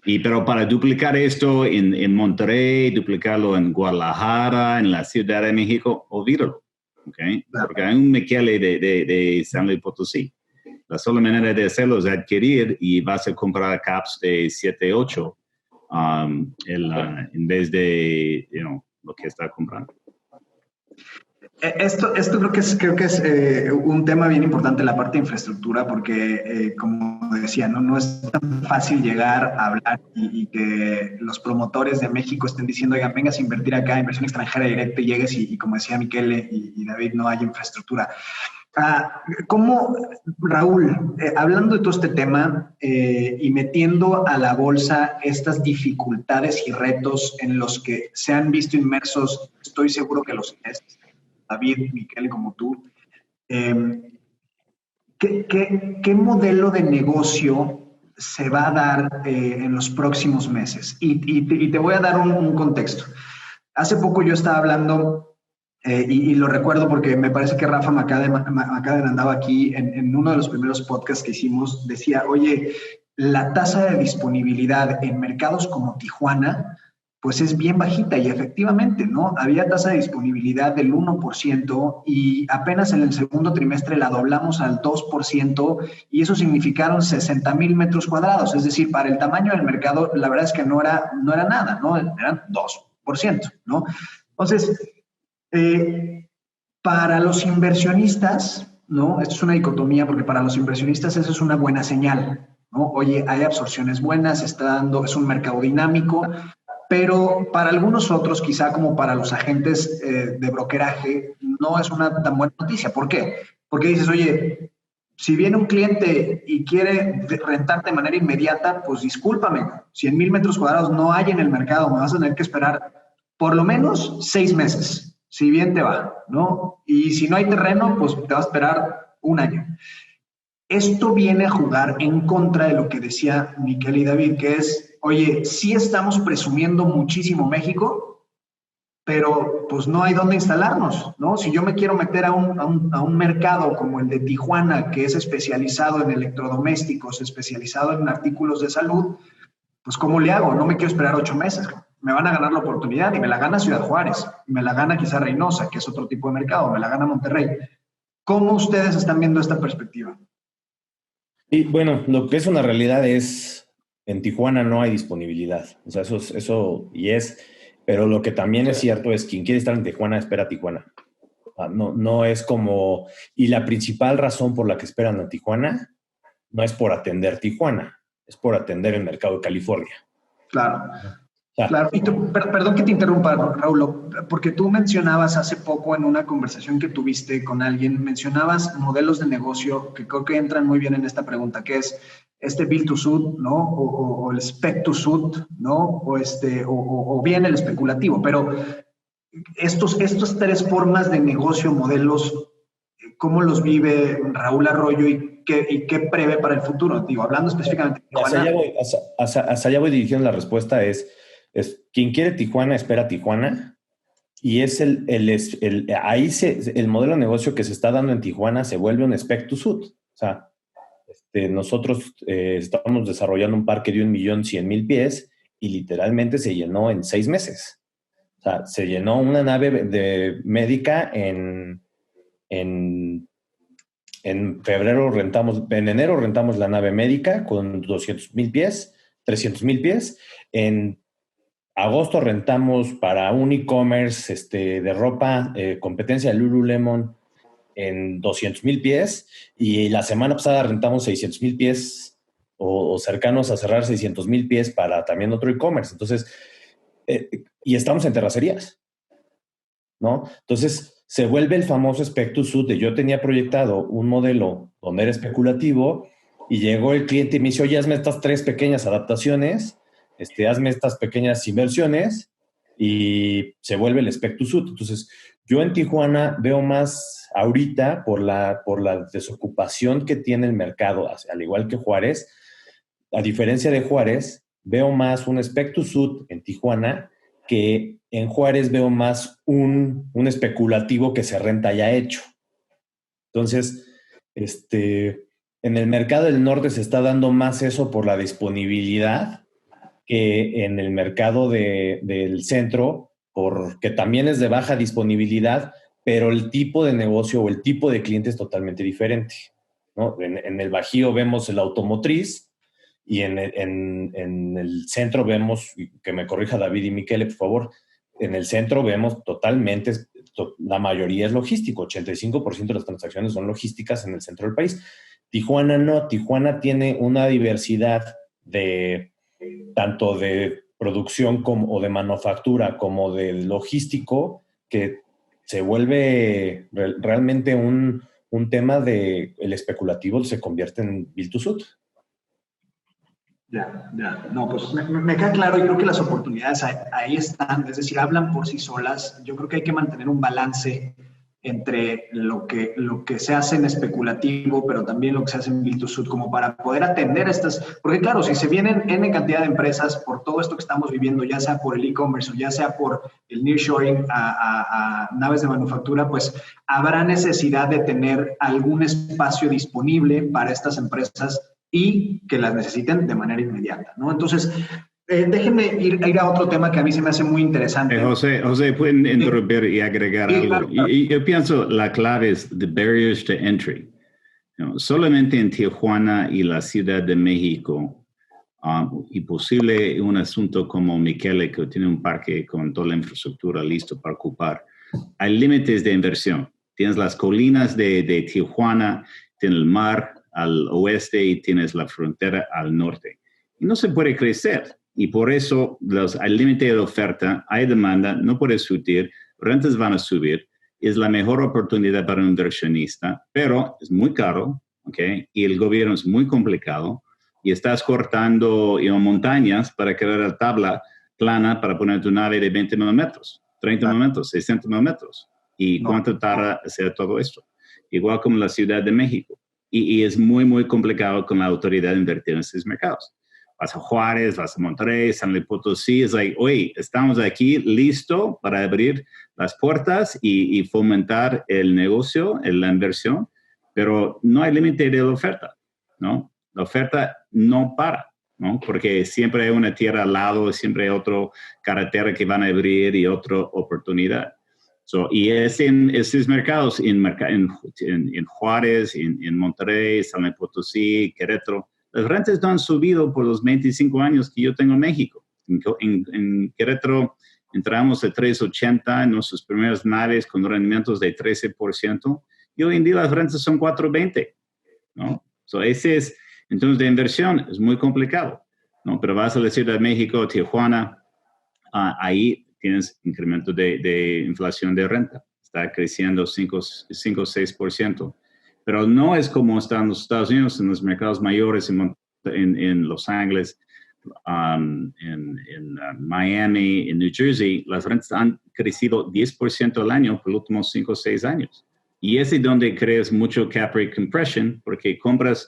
Y pero para duplicar esto en Monterrey, duplicarlo en Guadalajara, en la Ciudad de México, olvídalo, ¿okay? Porque hay un Michele de San Luis Potosí. La sola manera de hacerlo es adquirir y vas a comprar caps de 7, 8 en vez de lo que está comprando. Esto creo que es un tema bien importante, la parte de infraestructura, porque como decía, no es tan fácil llegar a hablar y que los promotores de México estén diciendo, oigan, vengas a invertir acá, inversión extranjera directa, y llegues y como decía Michele y David, no hay infraestructura. ¿Cómo, Raúl, hablando de todo este tema y metiendo a la bolsa estas dificultades y retos en los que se han visto inmersos, estoy seguro que los es, David, Michele, como tú, ¿qué modelo de negocio se va a dar en los próximos meses? Y te voy a dar un contexto. Hace poco yo estaba hablando, y lo recuerdo porque me parece que Rafa Macaden andaba aquí en uno de los primeros podcasts que hicimos, decía, oye, la tasa de disponibilidad en mercados como Tijuana pues es bien bajita, y efectivamente, ¿no? Había tasa de disponibilidad del 1% y apenas en el segundo trimestre la doblamos al 2%, y eso significaron 60,000 metros cuadrados. Es decir, para el tamaño del mercado, la verdad es que no era nada, ¿no? Eran 2%, ¿no? Entonces, para los inversionistas, ¿no? Esto es una dicotomía, porque para los inversionistas eso es una buena señal, ¿no? Oye, hay absorciones buenas, es un mercado dinámico. Pero para algunos otros, quizá como para los agentes de brokeraje, no es una tan buena noticia. ¿Por qué? Porque dices, oye, si viene un cliente y quiere rentarte de manera inmediata, pues discúlpame, 100,000 metros cuadrados no hay en el mercado, me vas a tener que esperar por lo menos 6 meses, si bien te va, ¿no? Y si no hay terreno, pues te va a esperar un año. Esto viene a jugar en contra de lo que decía Michele y David, que es, oye, sí estamos presumiendo muchísimo México, pero pues no hay dónde instalarnos, ¿no? Si yo me quiero meter a un mercado como el de Tijuana, que es especializado en electrodomésticos, especializado en artículos de salud, pues ¿cómo le hago? No me quiero esperar 8 meses. Me van a ganar la oportunidad, y me la gana Ciudad Juárez, y me la gana quizá Reynosa, que es otro tipo de mercado, me la gana Monterrey. ¿Cómo ustedes están viendo esta perspectiva? Y bueno, lo que es una realidad es, en Tijuana no hay disponibilidad. O sea, pero lo que también es cierto es, quien quiere estar en Tijuana, espera Tijuana. No es como, y la principal razón por la que esperan a Tijuana no es por atender Tijuana, es por atender el mercado de California. Claro. Claro, y perdón que te interrumpa, Raúl, porque tú mencionabas hace poco en una conversación que tuviste con alguien, mencionabas modelos de negocio que creo que entran muy bien en esta pregunta, que es este build to suit, ¿no? O el spec to suit, ¿no? O bien el especulativo. Pero estos 3 formas de negocio, modelos, ¿cómo los vive Raúl Arroyo y qué prevé para el futuro? Digo, hablando específicamente de Tijuana. Hacia allá voy dirigiendo la respuesta, es quien quiere Tijuana, espera Tijuana, y es el modelo de negocio que se está dando en Tijuana se vuelve un spec to suit. O sea, nosotros estamos desarrollando un parque de 1,100,000 pies y literalmente se llenó en 6 meses. O sea, se llenó una nave médica en febrero en enero rentamos la nave médica con 200,000 pies, 300,000 pies. En agosto rentamos para un e-commerce de ropa, competencia de Lululemon, en 200,000 pies, y la semana pasada rentamos 600,000 pies o cercanos a cerrar 600,000 pies para también otro e-commerce. Entonces, y estamos en terracerías, ¿no? Entonces, se vuelve el famoso spec to suit de yo tenía proyectado un modelo donde era especulativo y llegó el cliente y me dice, oye, hazme estas 3 pequeñas adaptaciones, hazme estas pequeñas inversiones y se vuelve el Spectus Ut. Entonces, yo en Tijuana veo más ahorita por la desocupación que tiene el mercado, al igual que Juárez. A diferencia de Juárez, veo más un Spectus Ut en Tijuana que en Juárez veo más un especulativo que se renta ya hecho. Entonces, en el mercado del norte se está dando más eso por la disponibilidad que en el mercado del centro, porque también es de baja disponibilidad, pero el tipo de negocio o el tipo de cliente es totalmente diferente, ¿no? En el Bajío vemos el automotriz y en el centro vemos, que me corrija David y Miquele, por favor, en el centro vemos totalmente, la mayoría es logístico, 85% de las transacciones son logísticas en el centro del país. Tijuana no, Tijuana tiene una diversidad tanto de producción o de manufactura como de logístico que se vuelve realmente un tema de el especulativo se convierte en build to suit. Ya. No, pues me queda claro y creo que las oportunidades ahí están, es decir, hablan por sí solas. Yo creo que hay que mantener un balance entre lo que se hace en especulativo, pero también lo que se hace en build to suit, como para poder atender estas, porque claro, si se vienen N cantidad de empresas por todo esto que estamos viviendo, ya sea por el e-commerce o ya sea por el nearshoring a naves de manufactura, pues habrá necesidad de tener algún espacio disponible para estas empresas y que las necesiten de manera inmediata, ¿no? Entonces, déjenme ir a otro tema que a mí se me hace muy interesante. José, ¿pueden interrumpir y agregar algo? Claro. Yo pienso la clave es the barriers to entry. ¿No? Solamente en Tijuana y la Ciudad de México, y posible un asunto como Miquele, que tiene un parque con toda la infraestructura listo para ocupar, hay límites de inversión. Tienes las colinas de Tijuana, tienes el mar al oeste y tienes la frontera al norte. Y no se puede crecer. Y por eso hay límite de oferta, hay demanda, no puedes surtir, rentas van a subir. Es la mejor oportunidad para un inversionista, pero es muy caro, ¿okay? Y el gobierno es muy complicado. Y estás cortando montañas para crear la tabla plana para poner tu nave de 20 metros, 30 metros, 60 metros. ¿Y cuánto tarda hacer todo esto? Igual como la Ciudad de México. Y es muy, muy complicado con la autoridad de invertir en estos mercados. Vas a Juárez, vas a Monterrey, San Luis Potosí, es like, oye, estamos aquí listo para abrir las puertas y fomentar el negocio, la inversión, pero no hay límite de la oferta, ¿no? La oferta no para, ¿no? Porque siempre hay una tierra al lado, siempre hay otra carretera que van a abrir y otra oportunidad. Y es en estos mercados, en Juárez, en Monterrey, San Luis Potosí, Querétaro, las rentas no han subido por los 25 años que yo tengo en México. En Querétaro entramos a 3.80 en nuestras primeras naves con rendimientos de 13%, y hoy en día las rentas son 4.20, ¿no? Entonces, de inversión es muy complicado, ¿no? Pero vas a la Ciudad de México, Tijuana, ahí tienes incremento de inflación de renta. Está creciendo 5 o 6%. Pero no es como están en los Estados Unidos, en los mercados mayores, en Los Ángeles, en Miami, en New Jersey. Las rentas han crecido 10% al año por los últimos 5 o 6 años. Y es donde crees mucho cap rate compression, porque compras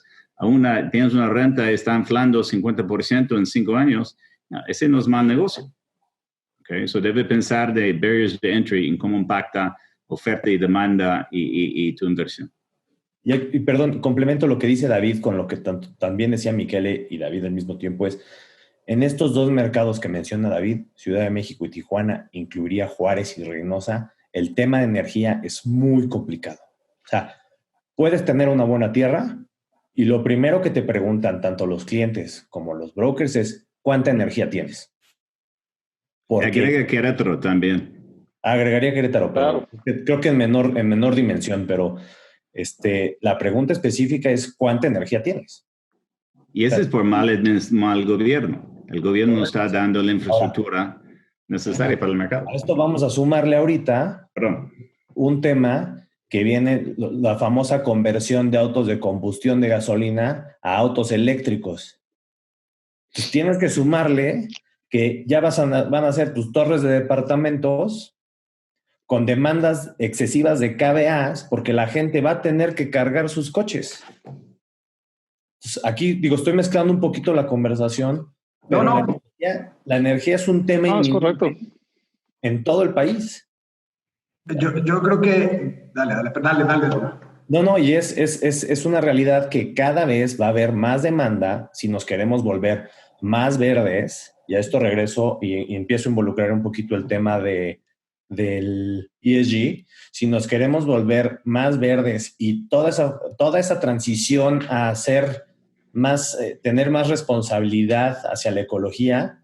tienes una renta, está inflando 50% en 5 años. Ese no es mal negocio. Okay, so debe pensar de barriers de entry en cómo impacta oferta y demanda y tu inversión. Y perdón, complemento lo que dice David con lo que también decía Miquele y David al mismo tiempo es, en estos dos mercados que menciona David, Ciudad de México y Tijuana, incluiría Juárez y Reynosa, el tema de energía es muy complicado. O sea, puedes tener una buena tierra y lo primero que te preguntan tanto los clientes como los brokers es, ¿cuánta energía tienes? Agrega Querétaro también. Agregaría Querétaro, pero creo que en menor dimensión, pero la pregunta específica es ¿cuánta energía tienes? Y ese es por mal gobierno. El gobierno no está dando la infraestructura necesaria para el mercado. A esto vamos a sumarle ahorita un tema que viene, la famosa conversión de autos de combustión de gasolina a autos eléctricos. Entonces, tienes que sumarle que ya van a ser tus torres de departamentos con demandas excesivas de KVAs porque la gente va a tener que cargar sus coches. Entonces, aquí, digo, estoy mezclando un poquito la conversación, pero No. la energía es un tema es correcto. en todo el país. Yo creo que... Dale. No, y es una realidad que cada vez va a haber más demanda si nos queremos volver más verdes. Y a esto regreso y empiezo a involucrar un poquito el tema del ESG. Si nos queremos volver más verdes y toda esa transición a ser más, tener más responsabilidad hacia la ecología,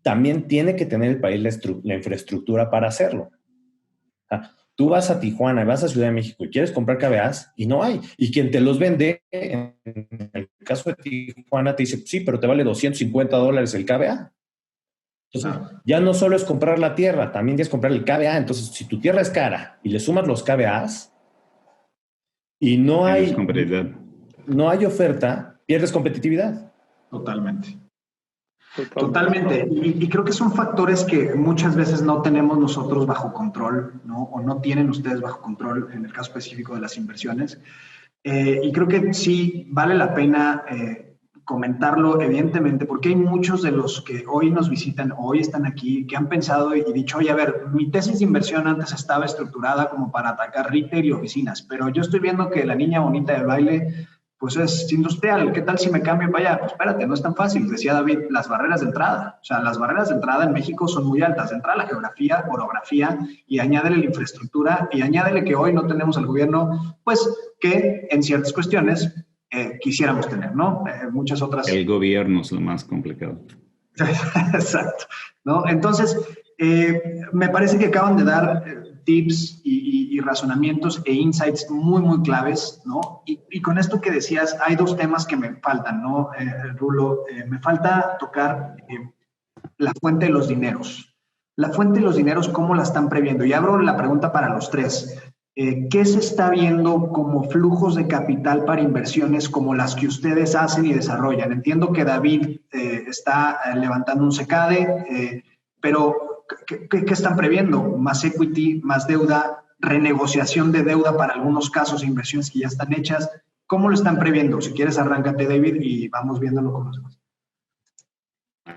también tiene que tener el país la infraestructura para hacerlo. Tú vas a Tijuana, vas a Ciudad de México y quieres comprar KVAs y no hay. Y quien te los vende, en el caso de Tijuana, te dice, sí, pero te vale $250 el KVA. Entonces, ya no solo es comprar la tierra, también tienes que comprar el KVA. Entonces, si tu tierra es cara y le sumas los KVAs y no hay oferta, pierdes competitividad. Totalmente. Y creo que son factores que muchas veces no tenemos nosotros bajo control, ¿no? O no tienen ustedes bajo control en el caso específico de las inversiones. Y creo que sí vale la pena comentarlo, evidentemente, porque hay muchos de los que hoy nos visitan, hoy están aquí, que han pensado y dicho, oye, a ver, mi tesis de inversión antes estaba estructurada como para atacar retail y oficinas, pero yo estoy viendo que la niña bonita del baile pues es industrial. ¿Qué tal si me cambio para allá? Pues espérate, no es tan fácil. Decía David, las barreras de entrada. O sea, las barreras de entrada en México son muy altas. De entrada la geografía, orografía, y añádele la infraestructura, y añádele que hoy no tenemos al gobierno, pues, que en ciertas cuestiones quisiéramos tener, ¿no? Muchas otras... El gobierno es lo más complicado. Exacto, ¿no? Entonces, me parece que acaban de dar tips y razonamientos e insights muy, muy claves, ¿no? Y con esto que decías, hay dos temas que me faltan, ¿no, Rulo? Me falta tocar la fuente de los dineros. La fuente de los dineros, ¿cómo la están previendo? Y abro la pregunta para los tres. ¿Qué se está viendo como flujos de capital para inversiones como las que ustedes hacen y desarrollan? Entiendo que David está levantando un CECADE, pero ¿qué están previendo? ¿Más equity, más deuda, renegociación de deuda para algunos casos e inversiones que ya están hechas? ¿Cómo lo están previendo? Si quieres, arráncate, David, y vamos viéndolo con los demás.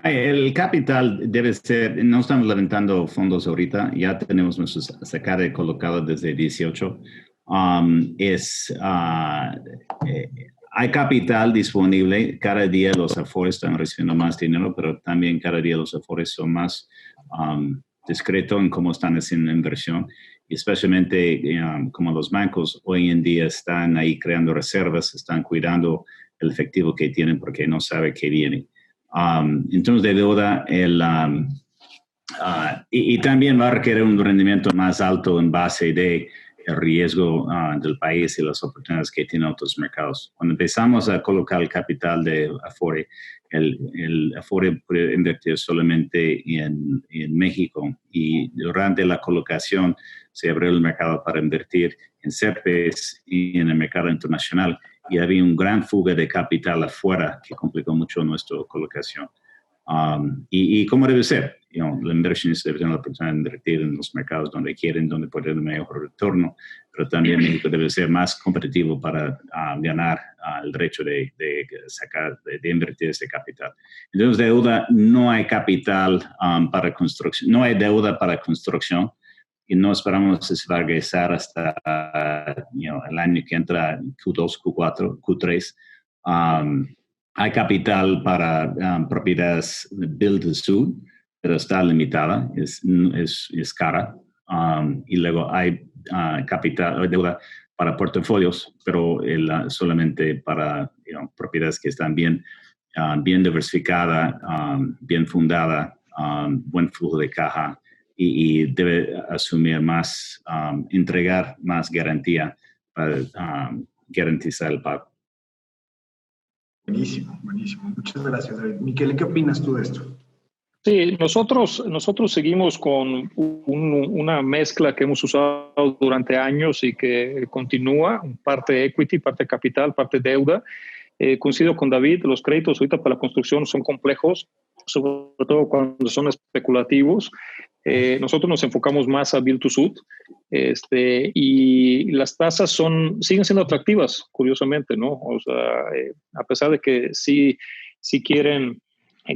El capital debe ser, no estamos levantando fondos ahorita, ya tenemos nuestro CECADE colocado desde 18. Hay capital disponible, cada día los Afores están recibiendo más dinero, pero también cada día los Afores son más discretos en cómo están haciendo inversión, y especialmente como los bancos hoy en día están ahí creando reservas, están cuidando el efectivo que tienen porque no sabe qué viene. En términos de deuda, y también va a requerir un rendimiento más alto en base de el riesgo del país y las oportunidades que tienen otros mercados. Cuando empezamos a colocar el capital de Afore, el Afore puede invertir solamente en México, y durante la colocación se abrió el mercado para invertir en CERPES y en el mercado internacional, y había una gran fuga de capital afuera que complicó mucho nuestra colocación. Y como debe ser, los inversionistas deben tener la oportunidad de invertir en los mercados donde quieren, donde pueden tener mejor retorno, pero también México debe ser más competitivo para ganar el derecho de invertir ese capital. Entonces, deuda, no hay capital para construcción, no hay deuda para construcción, y no esperamos que se va a regresar hasta el año que entra, Q2, Q4, Q3. Hay capital para propiedades build to suit, pero está limitada, es cara. Y luego hay capital, deuda para portafolios, pero solamente para propiedades que están bien diversificadas, bien fundadas, buen flujo de caja, y debe asumir más, entregar más garantía para garantizar el pago. Buenísimo. Muchas gracias, David. Miquel, ¿qué opinas tú de esto? Sí, nosotros seguimos con una mezcla que hemos usado durante años y que continúa, parte equity, parte capital, parte deuda. Coincido con David, los créditos ahorita para la construcción son complejos, sobre todo cuando son especulativos. Nosotros nos enfocamos más a build to suit, y las tasas siguen siendo atractivas, curiosamente, ¿no? O sea, a pesar de que sí quieren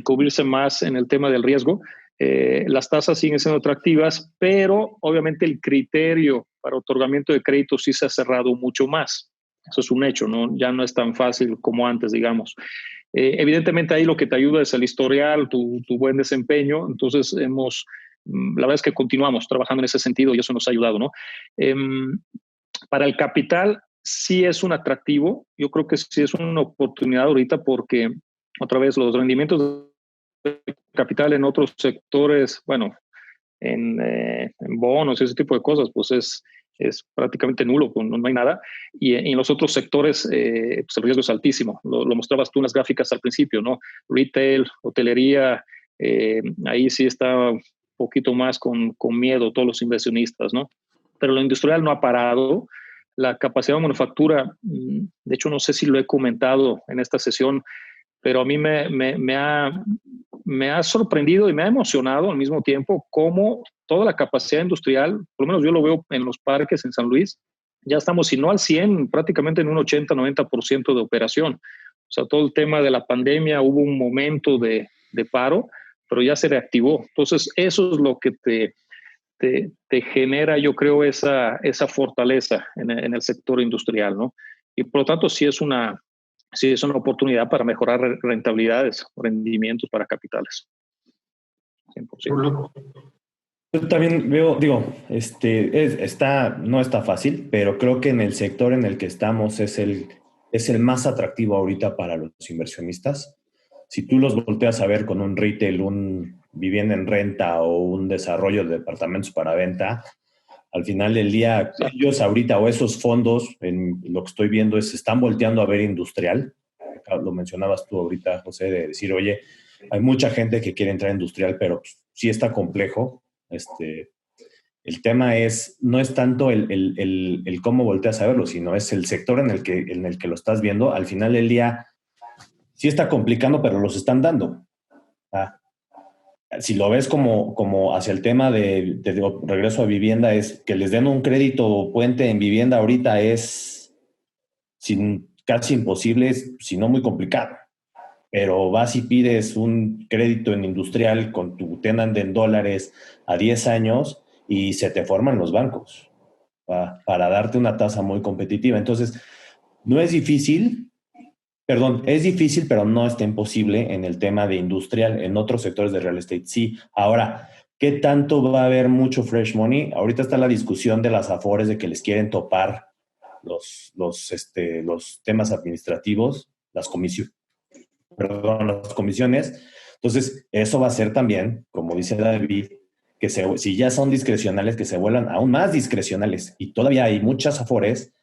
cubrirse más en el tema del riesgo, las tasas siguen siendo atractivas, pero obviamente el criterio para otorgamiento de crédito sí se ha cerrado mucho más. Eso es un hecho, ¿no? Ya no es tan fácil como antes, digamos. Evidentemente ahí lo que te ayuda es el historial, tu buen desempeño. Entonces la verdad es que continuamos trabajando en ese sentido y eso nos ha ayudado, ¿no? Para el capital sí es un atractivo. Yo creo que sí es una oportunidad ahorita porque otra vez los rendimientos de capital en otros sectores, bueno, en bonos y ese tipo de cosas, pues es prácticamente nulo, pues no hay nada. Y en los otros sectores, pues el riesgo es altísimo. Lo mostrabas tú en las gráficas al principio, ¿no? Retail, hotelería, ahí sí está un poquito más con miedo todos los inversionistas, ¿no? Pero lo industrial no ha parado. La capacidad de manufactura, de hecho, no sé si lo he comentado en esta sesión, pero a mí me ha sorprendido y me ha emocionado al mismo tiempo cómo toda la capacidad industrial, por lo menos yo lo veo en los parques en San Luis, ya estamos, si no al 100, prácticamente en un 80-90% de operación. O sea, todo el tema de la pandemia, hubo un momento de paro, pero ya se reactivó. Entonces, eso es lo que te genera, yo creo, esa fortaleza en el sector industrial, ¿no? Y por lo tanto, sí es una oportunidad para mejorar rentabilidades, rendimientos para capitales. 100%. Yo también veo, no está fácil, pero creo que en el sector en el que estamos es el más atractivo ahorita para los inversionistas. Si tú los volteas a ver con un retail, un vivienda en renta o un desarrollo de departamentos para venta, al final del día, ellos ahorita o esos fondos, en lo que estoy viendo, están volteando a ver industrial. Lo mencionabas tú ahorita, José, de decir, oye, hay mucha gente que quiere entrar a industrial, pero sí está complejo. El tema no es tanto el cómo volteas a verlo, sino es el sector en el que lo estás viendo. Al final del día, sí está complicando, pero los están dando. Si lo ves como hacia el tema de regreso a vivienda, es que les den un crédito puente en vivienda ahorita es casi imposible, si no muy complicado. Pero vas y pides un crédito en industrial con tu tenant en dólares a 10 años y se te forman los bancos para darte una tasa muy competitiva. Entonces, es difícil, pero no está imposible en el tema de industrial. En otros sectores de real estate, sí. Ahora, ¿qué tanto va a haber mucho fresh money? Ahorita está la discusión de las Afores de que les quieren topar los temas administrativos, las comisiones. Entonces, eso va a ser también, como dice David, que si ya son discrecionales, que se vuelvan aún más discrecionales. Y todavía hay muchas Afores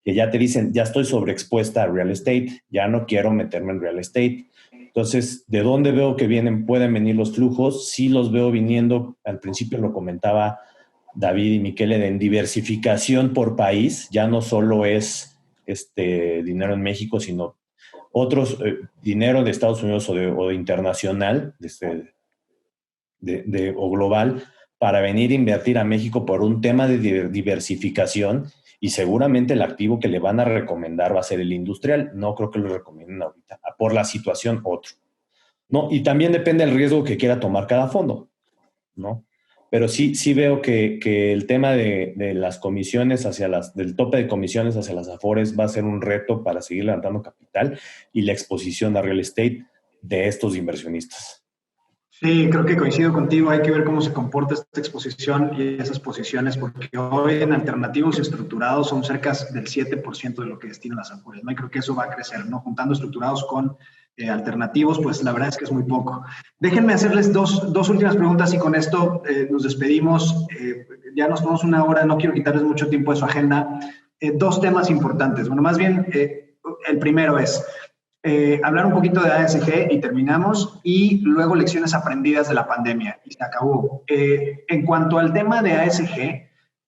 que ya te dicen, ya estoy sobreexpuesta a real estate, ya no quiero meterme en real estate. Entonces, ¿de dónde veo que pueden venir los flujos? Sí los veo viniendo, al principio lo comentaba David y Michele, en diversificación por país. Ya no solo es dinero en México, sino otros dinero de Estados Unidos o de internacional o global para venir a invertir a México por un tema de diversificación, y seguramente el activo que le van a recomendar va a ser el industrial. No creo que lo recomienden ahorita, por la situación otro. ¿No? Y también depende del riesgo que quiera tomar cada fondo, ¿no? Pero sí veo que el tema de las comisiones del tope de comisiones hacia las Afores va a ser un reto para seguir levantando capital y la exposición a real estate de estos inversionistas. Sí, creo que coincido contigo. Hay que ver cómo se comporta esta exposición y esas posiciones, porque hoy en alternativos estructurados son cerca del 7% de lo que destinan las Afores, ¿no? Y creo que eso va a crecer, ¿no? Juntando estructurados con alternativos, pues la verdad es que es muy poco. Déjenme hacerles dos últimas preguntas y con esto nos despedimos. Ya nos tomamos una hora, no quiero quitarles mucho tiempo de su agenda. Dos temas importantes. Bueno, más bien, el primero es hablar un poquito de ASG y terminamos, y luego lecciones aprendidas de la pandemia, y se acabó. En cuanto al tema de ASG,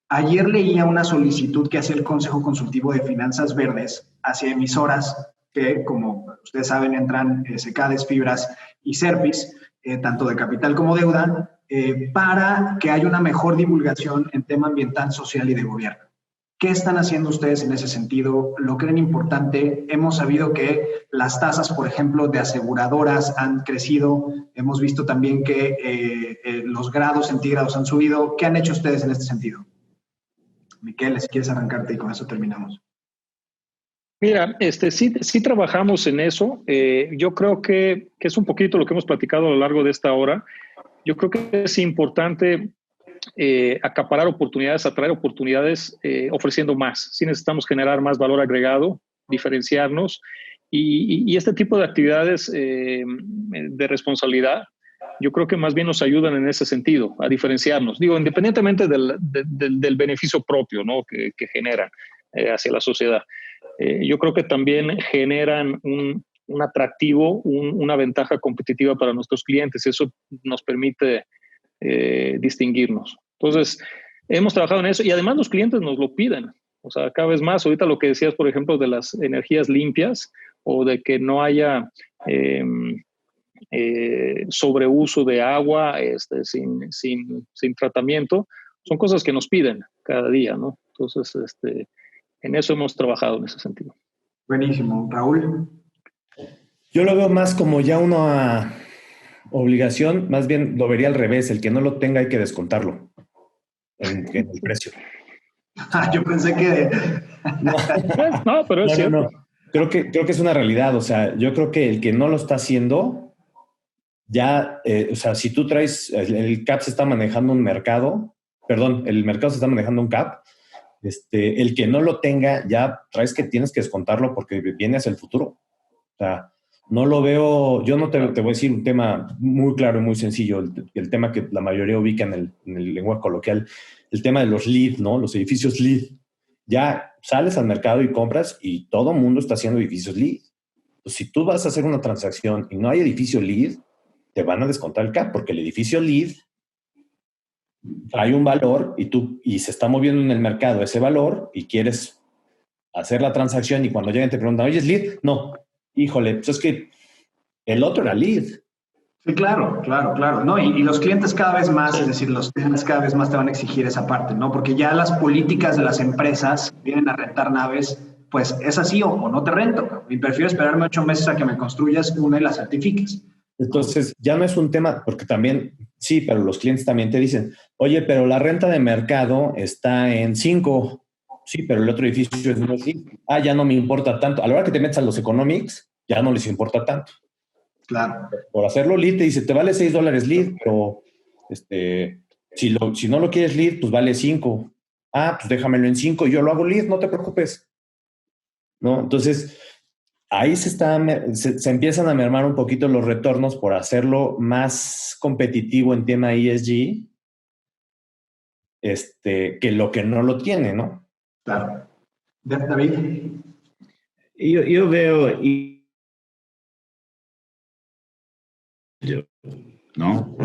ayer leía una solicitud que hacía el Consejo Consultivo de Finanzas Verdes hacia emisoras que, como ustedes saben, entran SECADES, Fibras y Serpis, tanto de capital como deuda, para que haya una mejor divulgación en tema ambiental, social y de gobierno. ¿Qué están haciendo ustedes en ese sentido? ¿Lo creen importante? Hemos sabido que las tasas, por ejemplo, de aseguradoras han crecido. Hemos visto también que los grados centígrados han subido. ¿Qué han hecho ustedes en este sentido? Miquel, si quieres arrancarte y con eso terminamos. Mira, sí trabajamos en eso. Yo creo que es un poquito lo que hemos platicado a lo largo de esta hora. Yo creo que es importante acaparar oportunidades, atraer oportunidades ofreciendo más. Sí necesitamos generar más valor agregado, diferenciarnos y este tipo de actividades de responsabilidad, yo creo que más bien nos ayudan en ese sentido, a diferenciarnos. Digo, independientemente del beneficio propio, ¿no? que generan hacia la sociedad. Yo creo que también generan un atractivo, una ventaja competitiva para nuestros clientes. Eso nos permite distinguirnos. Entonces, hemos trabajado en eso y además los clientes nos lo piden. O sea, cada vez más, ahorita lo que decías, por ejemplo, de las energías limpias o de que no haya sobreuso de agua sin tratamiento, son cosas que nos piden cada día, ¿no? Entonces, en eso hemos trabajado en ese sentido. Buenísimo. Raúl. Yo lo veo más como ya una obligación, más bien lo vería al revés, el que no lo tenga hay que descontarlo en el precio. Yo pensé que... No, pero es cierto. No. Creo que es una realidad, o sea, yo creo que el que no lo está haciendo, ya, o sea, si tú traes, el CAP se está manejando un mercado, perdón, el mercado se está manejando un CAP, el que no lo tenga, ya traes que tienes que descontarlo porque viene hacia el futuro. O sea, no lo veo, yo no te voy a decir un tema muy claro y muy sencillo, el tema que la mayoría ubica en el lenguaje coloquial, el tema de los LEED, ¿no? Los edificios LEED. Ya sales al mercado y compras y todo el mundo está haciendo edificios LEED. Pues, si tú vas a hacer una transacción y no hay edificio LEED, te van a descontar el CAP porque el edificio LEED trae un valor y se está moviendo en el mercado ese valor y quieres hacer la transacción y cuando lleguen te preguntan, oye, ¿es LEED? No. Híjole, pues es que el otro era LEED. Sí, claro. ¿No? Y los clientes cada vez más, es decir, los clientes cada vez más te van a exigir esa parte, ¿no? Porque ya las políticas de las empresas vienen a rentar naves, pues es así o no te rento. Y prefiero esperarme 8 meses a que me construyas una y la certifiques. Entonces, ya no es un tema, porque también, sí, pero los clientes también te dicen, oye, pero la renta de mercado está en 5. Sí, pero el otro edificio es no así. Ya no me importa tanto. A la hora que te metas a los economics, ya no les importa tanto. Claro. Por hacerlo LEED te dice, te vale $6 LEED, pero si no lo quieres LEED, pues vale 5. Pues déjamelo en 5 y yo lo hago LEED, no te preocupes. ¿No? Entonces, ahí se empiezan a mermar un poquito los retornos por hacerlo más competitivo en tema ESG que lo que no lo tiene, ¿no? Claro. David. Yo veo, ¿no?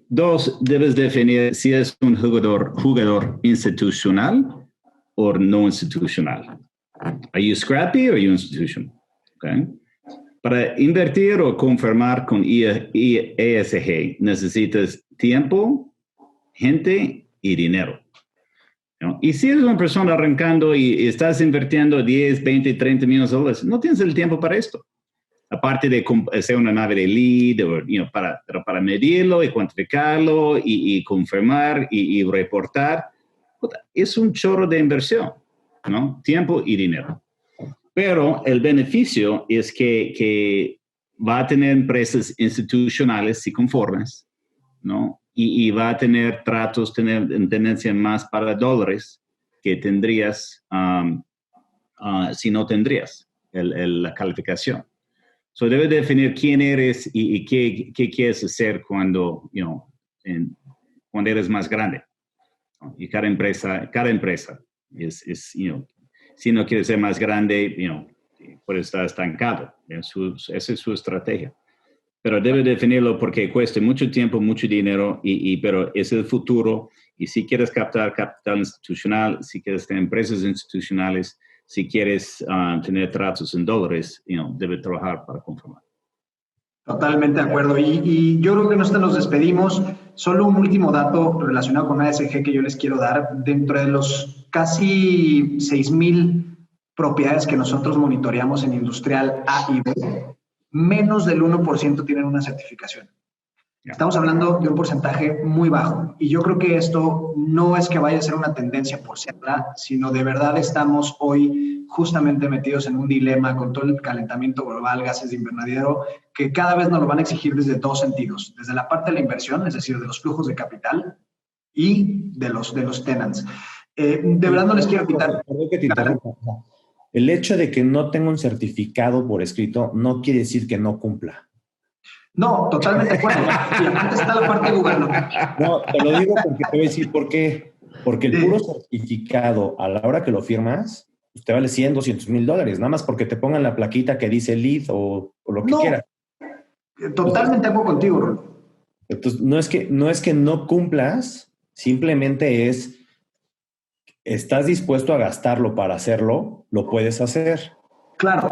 2, debes definir si es un jugador institucional o no institucional. Are you scrappy or are you institutional? Okay. Para invertir o confirmar con ESG necesitas tiempo, gente y dinero. ¿No? Y si eres una persona arrancando y estás invirtiendo 10, 20, 30 millones de dólares, no tienes el tiempo para esto. Aparte de hacer una nave de lead, para medirlo y cuantificarlo y confirmar y reportar, es un chorro de inversión, ¿no? Tiempo y dinero. Pero el beneficio es que va a tener empresas institucionales y conformes, ¿no? Y va a tener tratos, en tendencia más para dólares que tendrías si no tendrías la calificación. So debe definir quién eres y qué quieres hacer cuando eres más grande. Y cada empresa es si no quieres ser más grande, puede estar estancado. Esa es su estrategia. Pero debe definirlo porque cuesta mucho tiempo, mucho dinero, pero es el futuro. Y si quieres captar capital institucional, si quieres tener empresas institucionales, si quieres tener tratos en dólares, debe trabajar para conformar. Totalmente de acuerdo. Y yo creo que nos despedimos. Solo un último dato relacionado con ASG que yo les quiero dar. Dentro de los casi 6,000 propiedades que nosotros monitoreamos en industrial A y B, menos del 1% tienen una certificación. Estamos hablando de un porcentaje muy bajo. Y yo creo que esto no es que vaya a ser una tendencia por serla, sino de verdad estamos hoy justamente metidos en un dilema con todo el calentamiento global, gases de invernadero, que cada vez nos lo van a exigir desde dos sentidos. Desde la parte de la inversión, es decir, de los flujos de capital, y de los tenants. De verdad no les quiero quitar... Perdón que te interrumpa. El hecho de que no tenga un certificado por escrito no quiere decir que no cumpla. No, totalmente de acuerdo. Y aparte está la parte gubernamental. No, te lo digo porque te voy a decir por qué. Porque el puro certificado, a la hora que lo firmas, pues te vale 100, 200 mil dólares, nada más porque te pongan la plaquita que dice lead o lo que quieras. Totalmente de acuerdo contigo, Rolo. Entonces, no es que no cumplas, simplemente estás dispuesto a gastarlo para hacerlo, lo puedes hacer. Claro.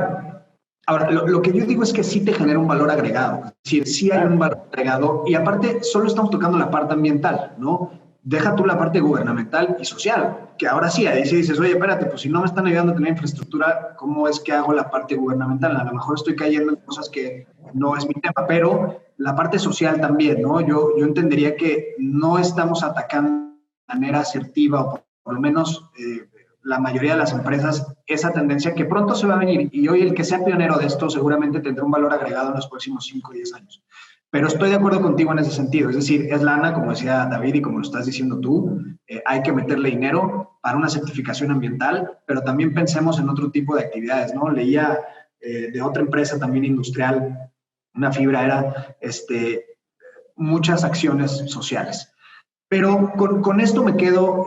Ahora, lo que yo digo es que sí te genera un valor agregado. Es decir, sí hay un valor agregado y aparte solo estamos tocando la parte ambiental, ¿no? Deja tú la parte gubernamental y social, que ahora sí, ahí sí dices, oye, espérate, pues si no me están ayudando a tener infraestructura, ¿cómo es que hago la parte gubernamental? A lo mejor estoy cayendo en cosas que no es mi tema, pero la parte social también, ¿no? Yo entendería que no estamos atacando de manera asertiva o por lo menos... la mayoría de las empresas, esa tendencia que pronto se va a venir y hoy el que sea pionero de esto seguramente tendrá un valor agregado en los próximos 5 o 10 años. Pero estoy de acuerdo contigo en ese sentido, es decir, es lana, como decía David y como lo estás diciendo tú, hay que meterle dinero para una certificación ambiental, pero también pensemos en otro tipo de actividades, ¿no? Leía de otra empresa también industrial, una fibra era muchas acciones sociales. Pero con esto me quedo,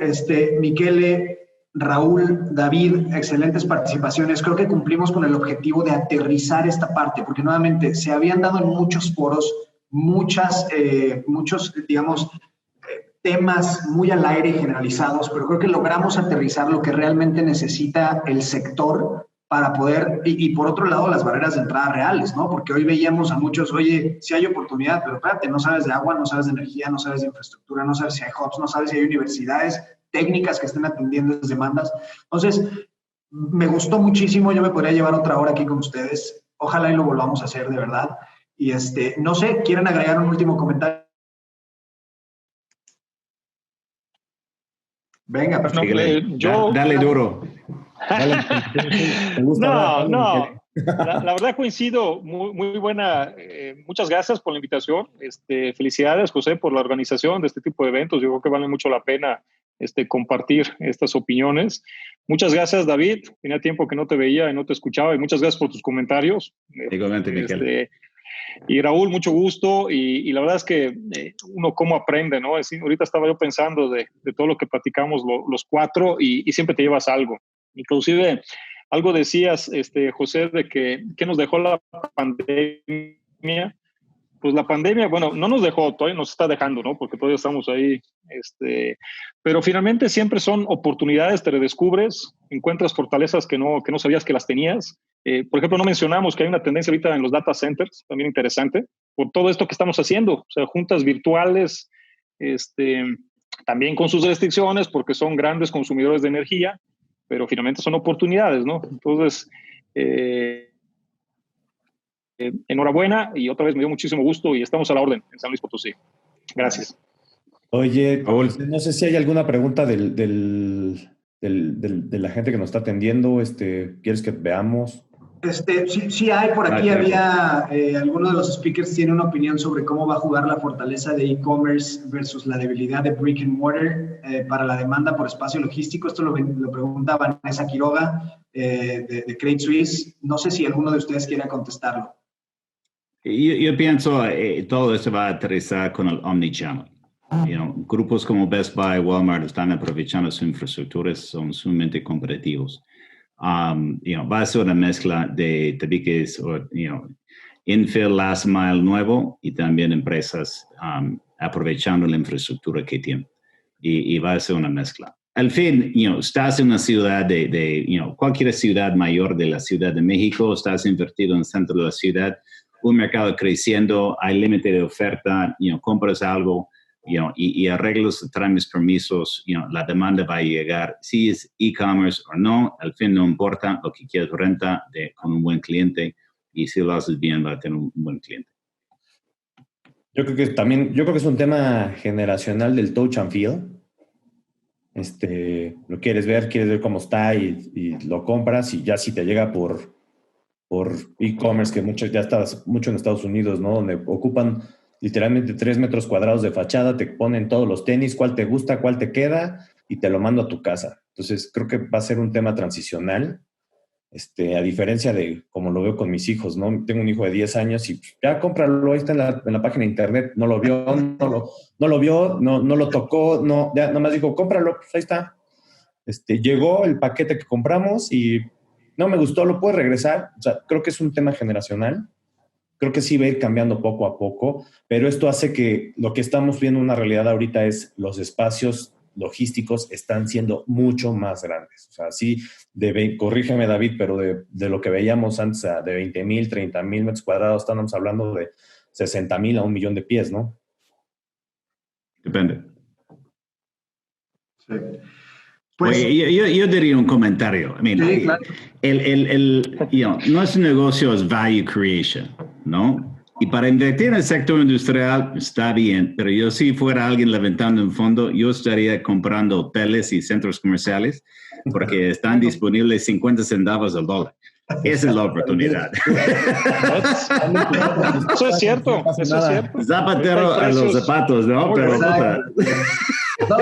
Michele, Raúl, David, excelentes participaciones. Creo que cumplimos con el objetivo de aterrizar esta parte, porque nuevamente se habían dado en muchos foros, muchos, digamos, temas muy al aire y generalizados, pero creo que logramos aterrizar lo que realmente necesita el sector para poder, y por otro lado, las barreras de entrada reales, ¿no? Porque hoy veíamos a muchos, oye, sí hay oportunidad, pero espérate, no sabes de agua, no sabes de energía, no sabes de infraestructura, no sabes si hay hubs, no sabes si hay universidades técnicas que estén atendiendo esas demandas. Entonces, me gustó muchísimo, yo me podría llevar otra hora aquí con ustedes. Ojalá y lo volvamos a hacer de verdad. Y no sé, ¿quieren agregar un último comentario? Venga, perfecto. Dale duro. No. La verdad coincido, muy buena. Muchas gracias por la invitación. Felicidades, José, por la organización de este tipo de eventos. Yo creo que vale mucho la pena compartir estas opiniones. Muchas gracias, David. Tenía tiempo que no te veía y no te escuchaba, y muchas gracias por tus comentarios. Igualmente, Miquel. Y Raúl, mucho gusto, y la verdad es que uno cómo aprende, ¿no? Ahorita estaba yo pensando de todo lo que platicamos los cuatro, y siempre te llevas algo. Inclusive, algo decías, José, de que nos dejó la pandemia. Pues la pandemia, bueno, no nos dejó, todavía nos está dejando, ¿no? Porque todavía estamos ahí, pero finalmente siempre son oportunidades, te redescubres, encuentras fortalezas que no sabías que las tenías. Por ejemplo, no mencionamos que hay una tendencia ahorita en los data centers, también interesante, por todo esto que estamos haciendo, o sea, juntas virtuales, también con sus restricciones, porque son grandes consumidores de energía, pero finalmente son oportunidades, ¿no? Entonces, enhorabuena, y otra vez me dio muchísimo gusto y estamos a la orden en San Luis Potosí. Gracias. Oye, no sé si hay alguna pregunta de la gente que nos está atendiendo. ¿Quieres que veamos? Sí hay, por aquí había, alguno de los speakers tiene una opinión sobre cómo va a jugar la fortaleza de e-commerce versus la debilidad de brick and mortar para la demanda por espacio logístico. Esto lo pregunta Vanessa Quiroga de Credit Suisse. No sé si alguno de ustedes quiera contestarlo. Yo pienso todo eso va a aterrizar con el omnichannel. Grupos como Best Buy, Walmart están aprovechando sus infraestructuras, son sumamente competitivos. Va a ser una mezcla de tabiques, infill, last mile nuevo, y también empresas aprovechando la infraestructura que tienen. Y va a ser una mezcla. al fin, estás en una ciudad cualquier ciudad mayor de la Ciudad de México, estás invertido en el centro de la ciudad, un mercado creciendo, hay límite de oferta, compras algo, y arreglos, trámites, permisos, la demanda va a llegar. Si es e-commerce o no, al fin no importa, lo que quieres renta con un buen cliente, y si lo haces bien, va a tener un buen cliente. Yo creo que es un tema generacional del touch and feel. Lo quieres ver cómo está y lo compras, y ya si te llega por e-commerce, que ya estás mucho en Estados Unidos, ¿no? Donde ocupan literalmente 3 metros cuadrados de fachada, te ponen todos los tenis, cuál te gusta, cuál te queda, y te lo mando a tu casa. Entonces, creo que va a ser un tema transicional, a diferencia de como lo veo con mis hijos, ¿no? Tengo un hijo de 10 años y ya cómpralo, ahí está en la página de internet, no lo vio, no lo tocó, ya nomás dijo, cómpralo, pues ahí está. Llegó el paquete que compramos y no me gustó, lo puedes regresar. O sea, creo que es un tema generacional. Creo que sí va a ir cambiando poco a poco, pero esto hace que lo que estamos viendo una realidad ahorita es los espacios logísticos están siendo mucho más grandes. O sea, sí, corrígeme David, pero de lo que veíamos antes, de 20,000, 30,000 metros cuadrados, estamos hablando de 60,000 a 1,000,000 de pies, ¿no? Depende. Sí. Pues, oye, yo diría un comentario. Sí, claro. Nuestro negocio es value creation, ¿no? Y para invertir en el sector industrial está bien, pero yo si fuera alguien levantando un fondo, yo estaría comprando hoteles y centros comerciales porque están disponibles 50 centavos al dólar. Esa es la oportunidad. Eso es cierto. Zapatero a los zapatos, ¿no? Pero no,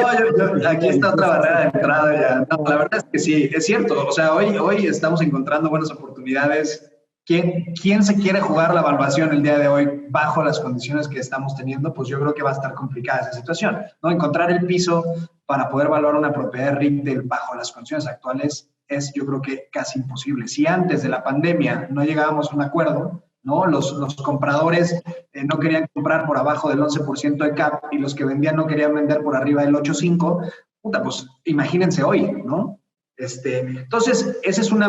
aquí está otra barrera de entrada ya. No, la verdad es que sí, es cierto. O sea, hoy estamos encontrando buenas oportunidades. ¿Quién se quiere jugar la evaluación el día de hoy bajo las condiciones que estamos teniendo? Pues yo creo que va a estar complicada esa situación, ¿no? Encontrar el piso para poder valorar una propiedad retail bajo las condiciones actuales es, yo creo que casi imposible. Si antes de la pandemia no llegábamos a un acuerdo, ¿no? Los compradores no querían comprar por abajo del 11% de cap y los que vendían no querían vender por arriba del 8.5%, pues imagínense hoy, ¿no? Entonces, esa es una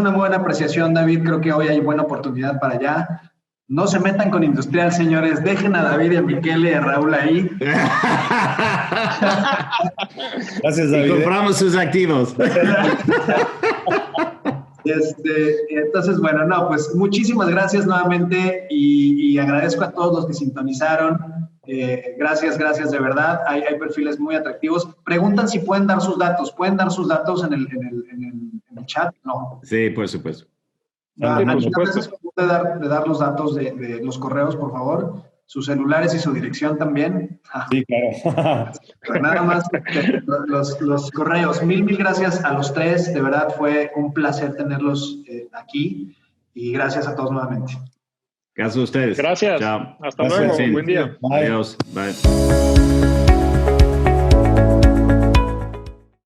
buena apreciación, David. Creo que hoy hay buena oportunidad para allá. No se metan con industrial, señores. Dejen a David y a Miquel y a Raúl ahí. Gracias, David. Y compramos sus activos. Entonces, bueno, no, pues muchísimas gracias nuevamente y agradezco a todos los que sintonizaron. Gracias de verdad. Hay perfiles muy atractivos. Preguntan si pueden dar sus datos. ¿Pueden dar sus datos en el chat? No. Sí, por supuesto. Por supuesto. De dar los datos de los correos, por favor. Sus celulares y su dirección también. Sí, claro. Nada más los correos. Mil gracias a los tres. De verdad fue un placer tenerlos aquí. Y gracias a todos nuevamente. Gracias a ustedes. Gracias. Chao. Hasta luego. Buen día. Bye. Adiós. Bye.